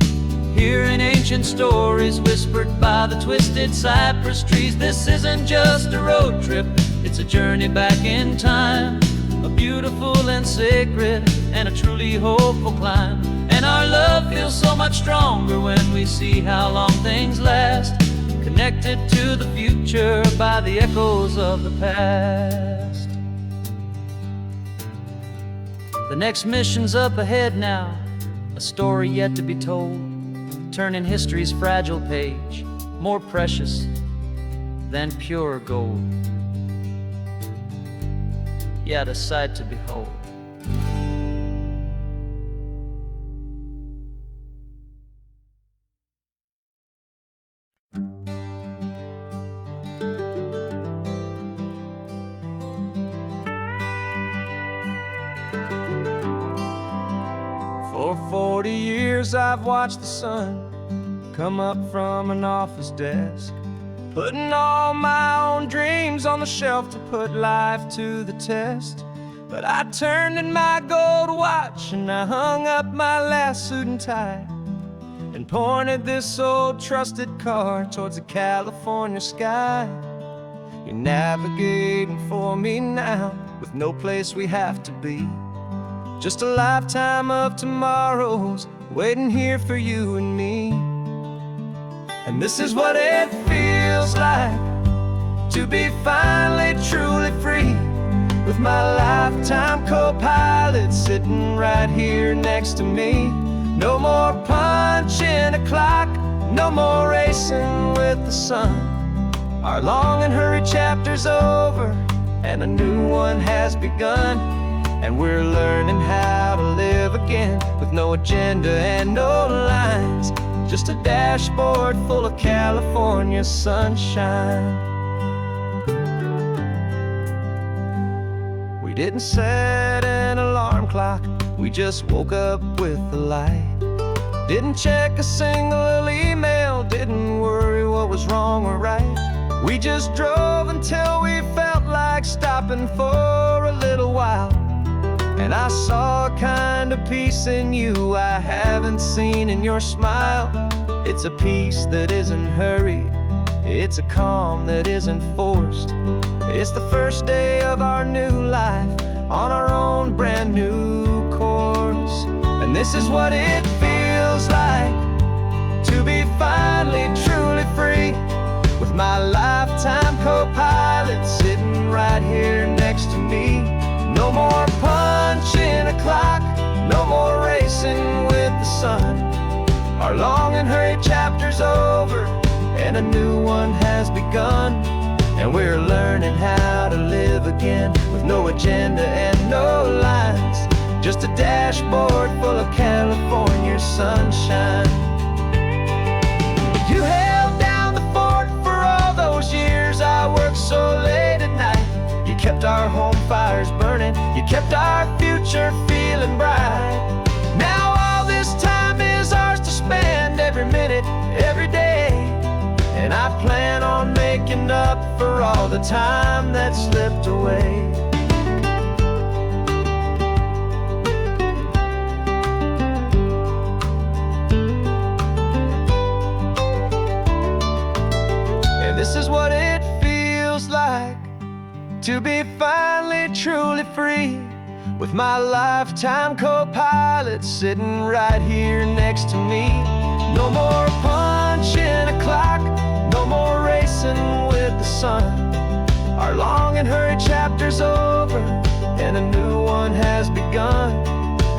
hearing ancient stories whispered by the twisted cypress trees. This isn't just a road trip, it's a journey back in time, a beautiful and sacred and a truly hopeful climb. And our love feels so much stronger when we see how long things last, connected to the future by the echoes of the past. The next mission's up ahead now, a story yet to be told, turning history's fragile page more precious than pure gold. Yet a sight to behold. For 40 years I've watched the sun come up from an office desk, putting all my own dreams on the shelf to put life to the test. But I turned in my gold watch and I hung up my last suit and tie, and pointed this old trusted car towards the California sky. You're navigating for me now, with no place we have to be, just a lifetime of tomorrows waiting here for you and me. And this is what it feels like to be finally truly free, with my lifetime co-pilot sitting right here next to me. No more punching a clock, no more racing with the sun. Our long and hurried chapter's over and a new one has begun. And we're learning how to live again, with no agenda and no lines, just a dashboard full of California sunshine. We didn't set an alarm clock, we just woke up with the light. Didn't check a single email, didn't worry what was wrong or right. We just drove until we felt like stopping for a little while. And I saw a kind of peace in you I haven't seen in your smile. It's a peace that isn't hurried, it's a calm that isn't forced. It's the first day of our new life on our own brand new course. And this is what it feels like to be finally truly free, with my lifetime co-pilot sitting right here next to me. No more punching a clock, no more racing with the sun. Our long and hurried chapter's over and a new one has begun. And we're learning how to live again, with no agenda and no lines, just a dashboard full of California sunshine. You held down the fort for all those years I worked so late at night. You kept our home fires burning, you kept our future feeling bright. Now all this time is ours to spend, every minute, every day. And I plan on making up for all the time that slipped away. And this is to be finally truly free, with my lifetime co-pilot sitting right here next to me. No more punching a clock, no more racing with the sun. Our long and hurried chapter's over, and a new one has begun.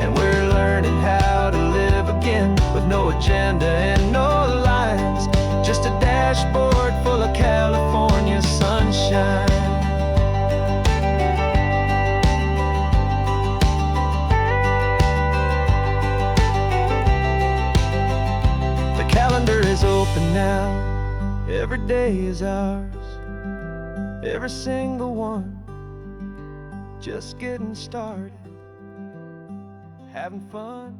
And we're learning how to live again, with no agenda and no lines, just a dashboard full of California sunshine. The calendar is open now, every day is ours, every single one, just getting started, having fun.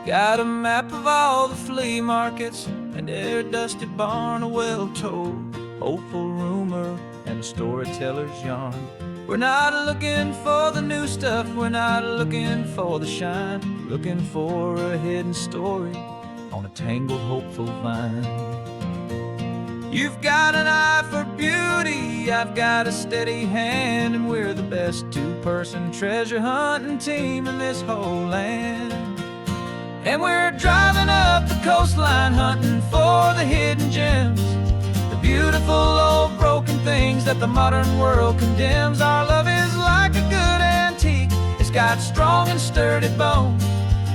Got a map of all the flea markets, and their dusty barn, a well-told hopeful rumor, and a storyteller's yarn. We're not looking for the new stuff, we're not looking for the shine, looking for a hidden story on a tangled hopeful vine. You've got an eye for beauty, I've got a steady hand, and we're the best two-person treasure hunting team in this whole land. And we're driving up the coastline hunting for the hidden gems, the beautiful old broken things that the modern world condemns. Our love is like a good antique, it's got strong and sturdy bones,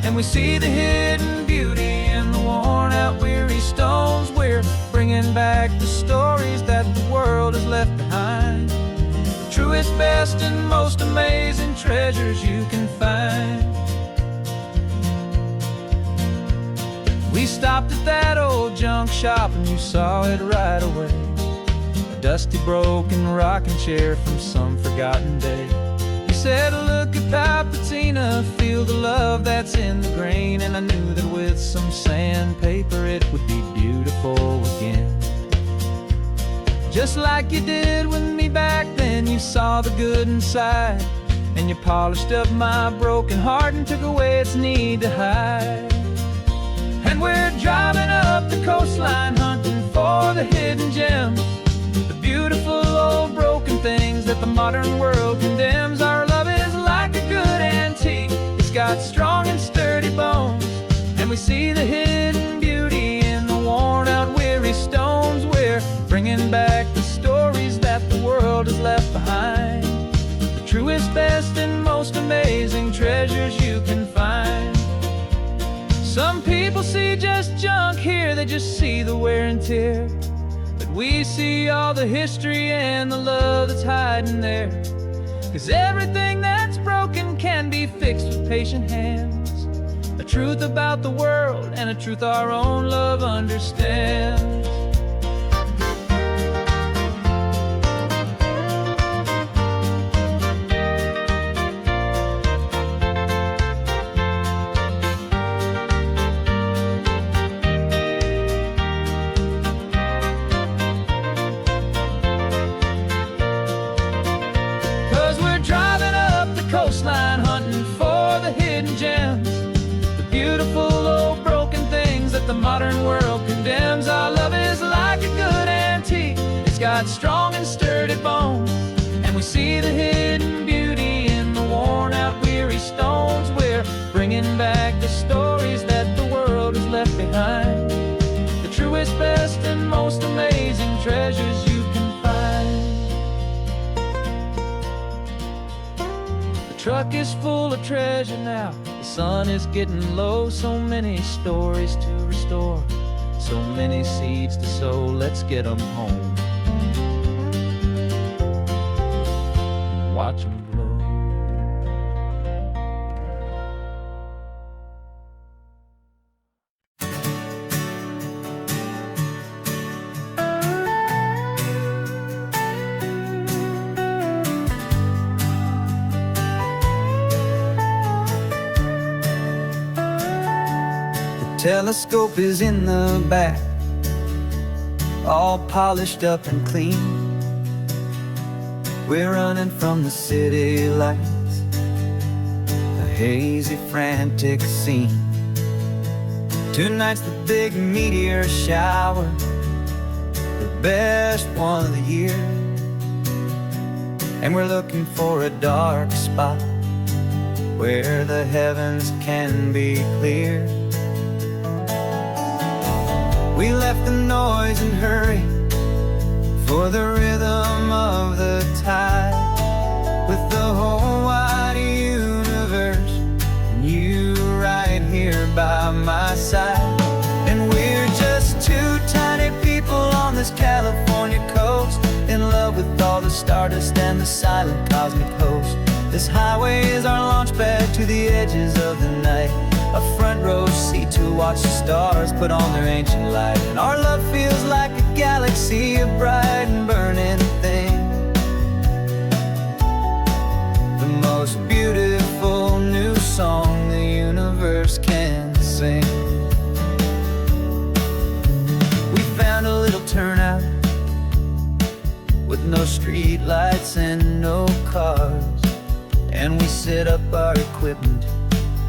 and we see the hidden beauty in the worn out weary stones. We're bringing back the stories that the world has left behind, the truest, best, and most amazing treasures you can find. We stopped at that old junk shop and you saw it right away, a dusty broken rocking chair from some forgotten day. You said, look at that patina, feel the love that's in the grain, and I knew that with some sandpaper it would be beautiful again. Just like you did with me back then, you saw the good inside, and you polished up my broken heart and took away its need to hide. And we're driving up the coastline hunting for the hidden gems, the beautiful old broken things that the modern world condemns. Our love is like a good antique, it's got strong and sturdy bones, and we see the hidden beauty in the worn out weary stones. We're bringing back the stories that the world has left behind, the truest, best, and most amazing treasures you can find. Some people see just junk here, they just see the wear and tear, but we see all the history and the love that's hiding there. 'Cause everything that's broken can be fixed with patient hands, a truth about the world and a truth our own love understands. 'Cause we're driving up the coastline hunting for the hidden gems, the beautiful old broken things that the modern world condemns. Our love is like a good antique, it's got strong and sturdy bones, and we see the hidden beauty in the worn out weary stones. We're bringing back the stories that the world has left behind, the truest, best, and most amazing treasures you can find. The truck is full of treasure now, the sun is getting low. So many stories to restore, so many seeds to sow. Let's get them home, watch them blow. Telescope is in the back, all polished up and clean. We're running from the city lights, hazy, frantic scene. Tonight's the big meteor shower, the best one of the year. And we're looking for a dark spot where the heavens can be clear. We left the noise and hurry for the rhythm of the tide, with the whole wide universe and you right here by my side. And we're just two tiny people on this California coast, in love with all the stardust and the silent cosmic host. This highway is our launch pad to the edges of the night, a front row seat to watch the stars put on their ancient light. And our love feels like a galaxy, a bright and burning thing, the most beautiful new song the universe can sing. We found a little turnout with no street lights and no cars, and we set up our equipment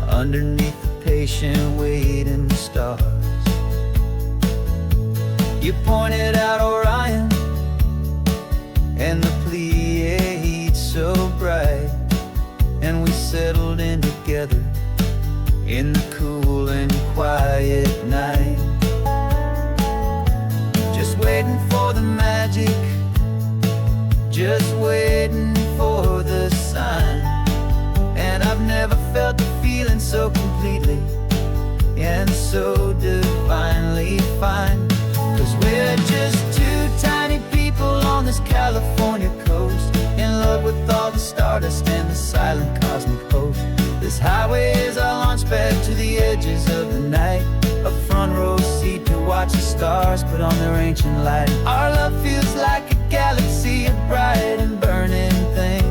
underneath the patient waiting stars. You pointed out Orion and the Pleiades so bright, and we settled in together in the cool and quiet night, just waiting for the magic, just waiting for the sign. And I've never felt the feeling so completely and so divinely fine, 'cause we're just two tiny people on this California coast, in love with all the stardust and the silent cosmic host. This highway is our launch pad to the edges of the night, a front row seat to watch the stars put on their ancient light. Our love feels like a galaxy, a bright and burning thing,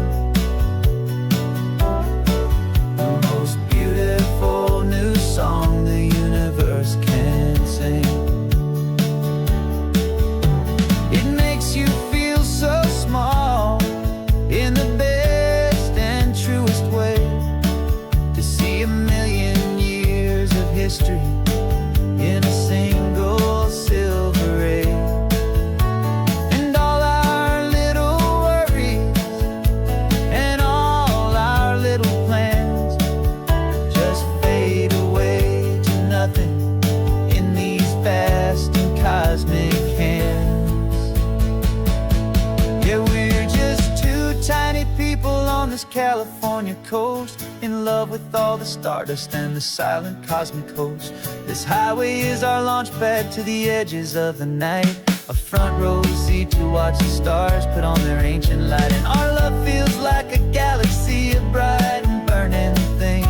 the most beautiful new song the universe can sing. It makes you feel so small in the best and truest way, to see a million years of history in a single silver ray. And all our little worries and all our little plans just fade away to nothing in these vast and cosmic hands. Yeah, we're just two tiny people on this California coast, in love with all the stardust and the silent cosmic host. This highway is our launch pad to the edges of the night, a front row seat to watch the stars put on their ancient light. And our love feels like a galaxy, a bright and burning thing,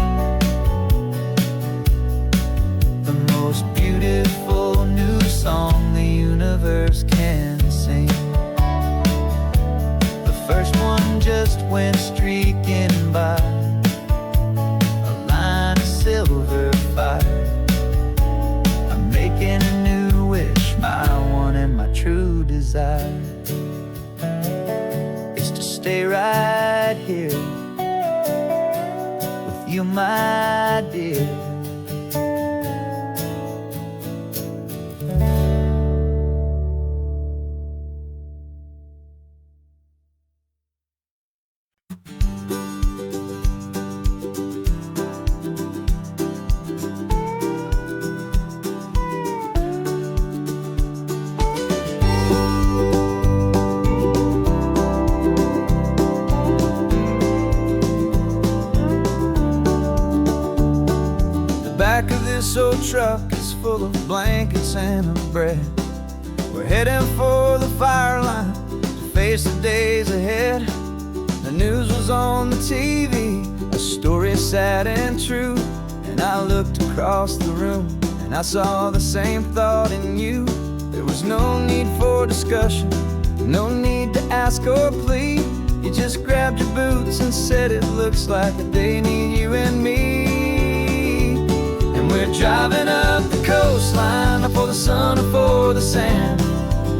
the most beautiful new song the universe can sing. The first one just went streaking by, a line of silver fire. I'm making a new wish, my one and my true desire is to stay right here with you, my dear. Back of this old truck is full of blankets and of bread. We're heading for the fire line to face the days ahead. The news was on the TV, a story sad and true. And I looked across the room and I saw the same thought in you. There was no need for discussion, no need to ask or plead. You just grabbed your boots and said it looks like they need you and me. We're driving up the coastline, not for the sun or for the sand,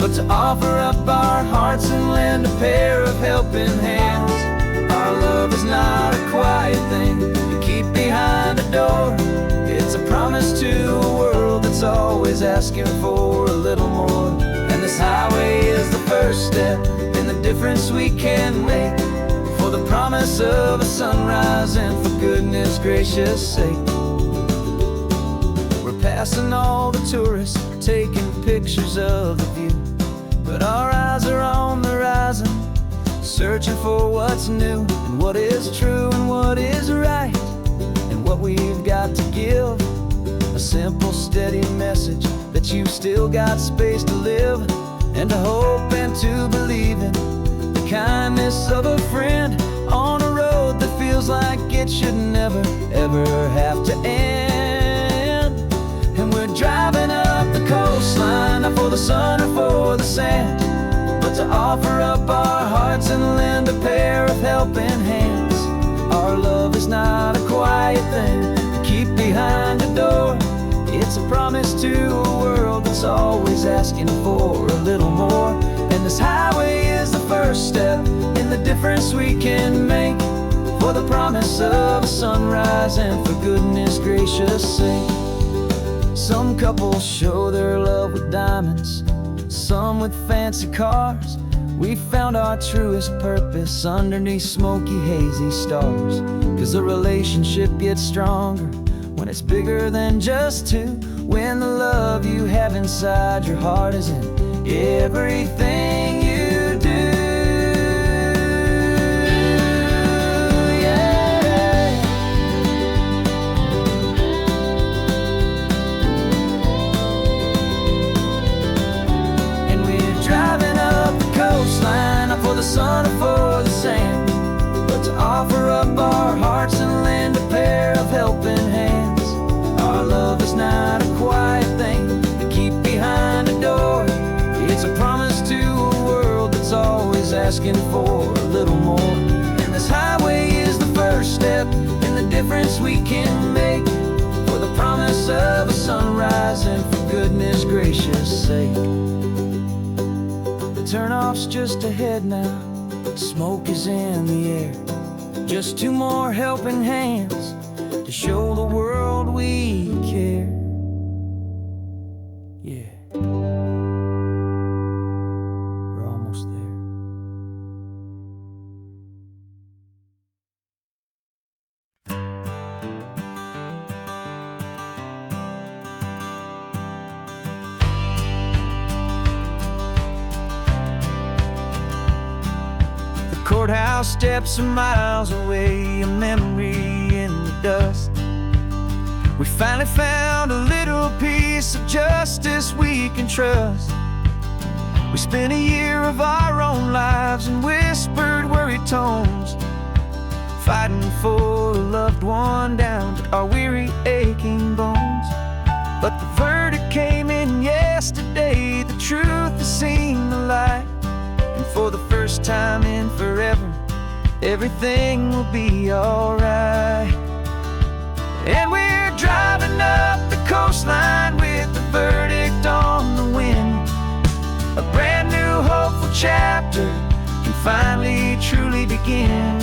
but to offer up our hearts and lend a pair of helping hands. Our love is not a quiet thing, you keep asking for a little more. And this highway is the first step in the difference we can make, for the promise of a sunrise and for goodness gracious sake. We're passing all the tourists, taking pictures of the view, but our eyes are on the horizon, searching for what's new and what is true and what is right, and what we've got to give. A simple, steady message that you've still got space to live, and to hope and to believe in the kindness of a friend on a road that feels like it should never, ever have to end. And we're driving up the coastline, not for the sun or for the sand, but to offer up our hearts and lend a pair of helping hands. Our love is not a quiet thing to keep behind a door. It's a promise to a world that's always asking for a little more. And this highway is the first step in the difference we can make, for the promise of a sunrise and for goodness gracious sake. Some couples show their love with diamonds, some with fancy cars. We found our truest purpose underneath smoky, hazy stars. 'Cause a relationship gets stronger when it's bigger than just two, when the love you have inside your heart is in everything you do. Yeah. And we're driving up the coastline, not for the sun or for the sand, but to offer up our hearts and lend a pair of helping hands. Our love is not a quiet thing to keep behind a door. It's a promise to a world that's always asking for a little more. And this highway is the first step in the difference we can make, for the promise of a sunrise and for goodness gracious sake. The turnoff's just ahead now, smoke is in the air. Just two more helping hands to show the world we care. Yeah, we're almost there. The courthouse steps are miles away, a memory in the dust. We finally found a little piece of justice we can trust. We spent a year of our own lives in whispered, worried tones, fighting for a loved one down to our weary, aching bones. But the verdict came in yesterday, the truth has seen the light, and for the first time in forever, everything will be alright. And we're driving up the coastline with the verdict on the wind. A brand new hopeful chapter can finally truly begin.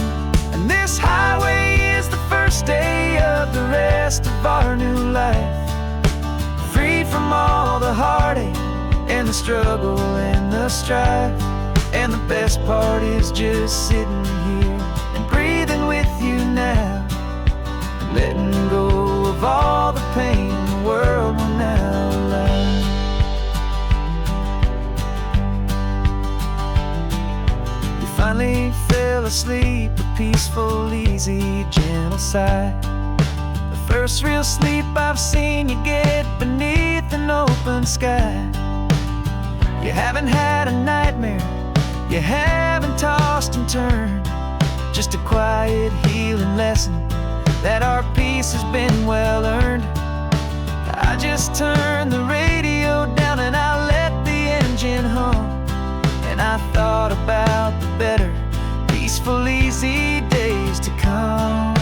And this highway is the first day of the rest of our new life, free from all the heartache and the struggle and the strife. And the best part is just sitting here and breathing with you now, letting go of all the pain the world will now allow. You finally fell asleep, a peaceful, easy, gentle sigh. The first real sleep I've seen you get beneath an open sky. You haven't had a nightmare, you haven't tossed and turned, just a quiet healing lesson that our peace has been well earned. I just turned the radio down and I let the engine hum, and I thought about the better, peaceful, easy days to come.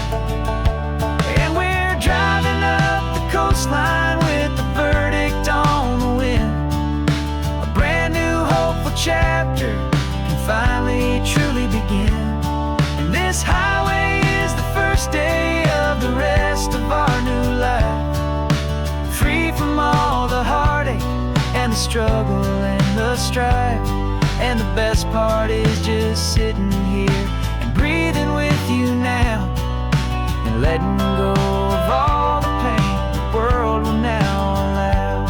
And we're driving up the coastline with the verdict on the wind. A brand new hopeful chapter can finally truly begin. And this highway is the first day of the rest of our new life, free from all the heartache struggle and the strife. And the best part is just sitting here and breathing with you now, and letting go of all the pain the world will now allow.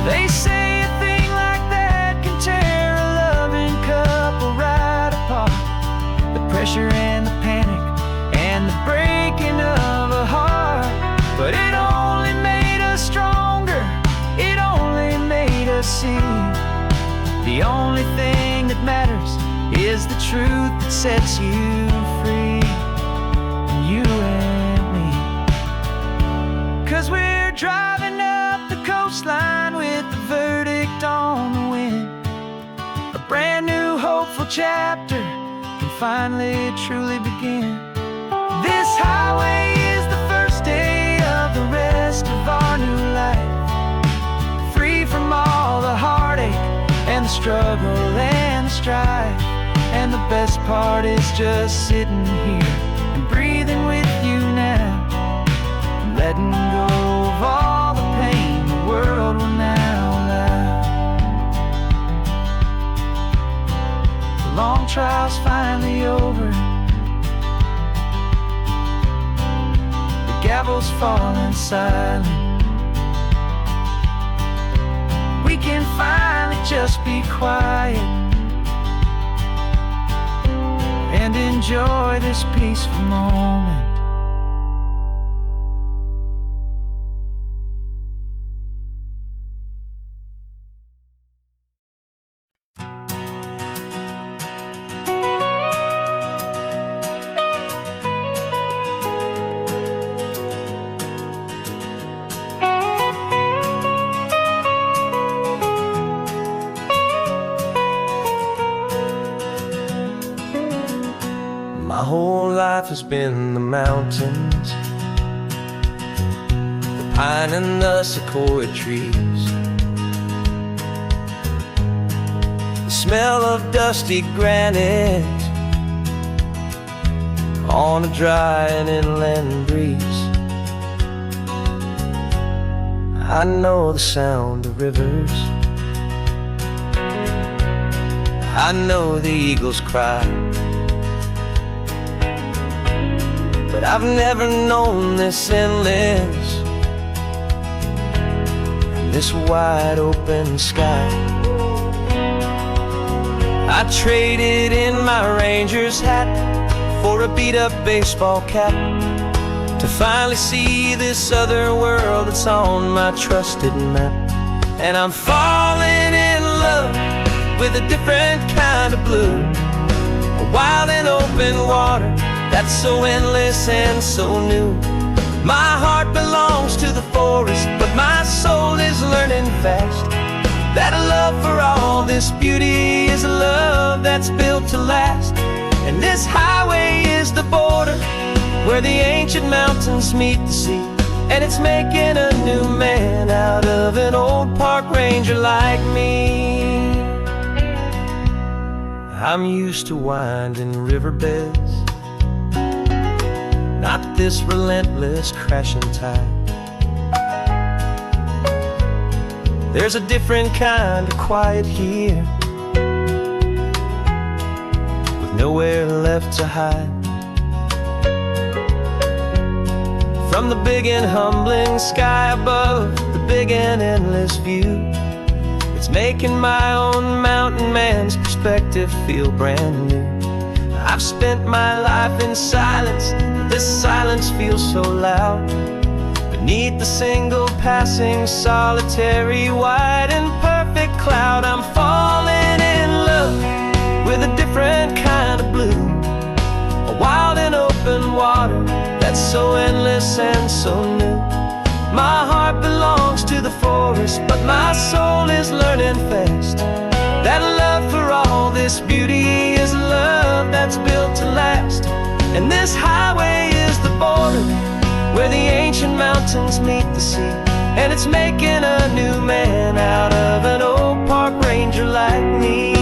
They say a thing like that can tear a loving couple right apart. The pressure and the panic and the breaking of a heart. But it only made us stronger, it only made us see the only thing that matters is the truth that sets you free. You and me. 'Cause we're driving up the coastline with the verdict on the wind. A brand new hopeful chapter can finally truly begin. This highway is the first day of the rest of our new life, free from all the heartache and the struggle and the strife. And the best part is just sitting here and breathing with you now, and letting go of all the pain the world will now allow. The long trial's finally over, the gavel's falling silent. We can finally just be quiet and enjoy this peaceful moment. My whole life has been the mountains, the pine and the sequoia trees, the smell of dusty granite on a dry and inland breeze. I know the sound of rivers, I know the eagles cry, but I've never known this endless, this wide open sky. I traded in my Ranger's hat for a beat-up baseball cap, to finally see this other world that's on my trusted map. And I'm falling in love with a different kind of blue, a wild and open water that's so endless and so new. My heart belongs to the forest, but my soul is learning fast that a love for all this beauty is a love that's built to last. And this highway is the border where the ancient mountains meet the sea, and it's making a new man out of an old park ranger like me. I'm used to winding riverbeds, not this relentless crashing tide. There's a different kind of quiet here, with nowhere left to hide. From the big and humbling sky above, the big and endless view, it's making my own mountain man's perspective feel brand new. I've spent my life in silence, this silence feels so loud. Beneath the single passing solitary white and perfect cloud, I'm falling in love with a different kind of blue, a wild and open water that's so endless and so new. My heart belongs to the forest, but my soul is learning fast that love for all this beauty is a love that's built to last. And this highway is the border where the ancient mountains meet the sea, and it's making a new man out of an old park ranger like me.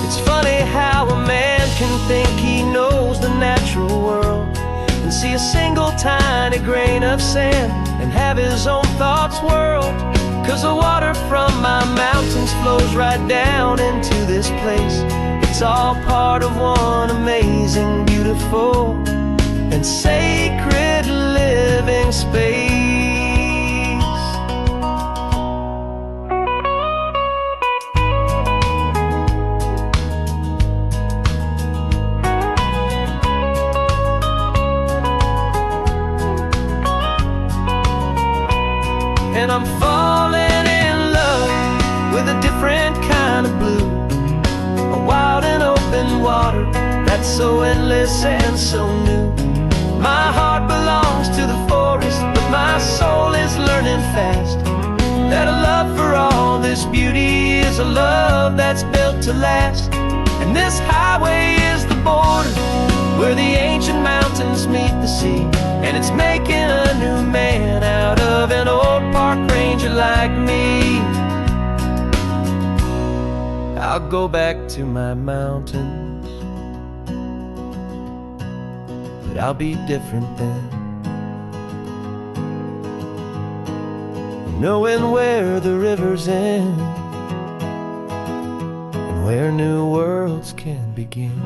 It's funny how a man can think he knows the natural world, and see a single tiny grain of sand and have his own thoughts whirl. 'Cause the water from my mountains flows right down into this place. It's all part of one amazing, beautiful, and sacred living space. And I'm falling in love with a different kind of blue, a wild and open water that's so endless and so new. My heart belongs to the forest, but my soul is learning fast that a love for all this beauty is a love that's built to last. And this highway is the border where the ancient mountains meet the sea, and it's making a new man out of an old park ranger like me. I'll go back to my mountains, but I'll be different then, knowing where the rivers end and where new worlds can begin.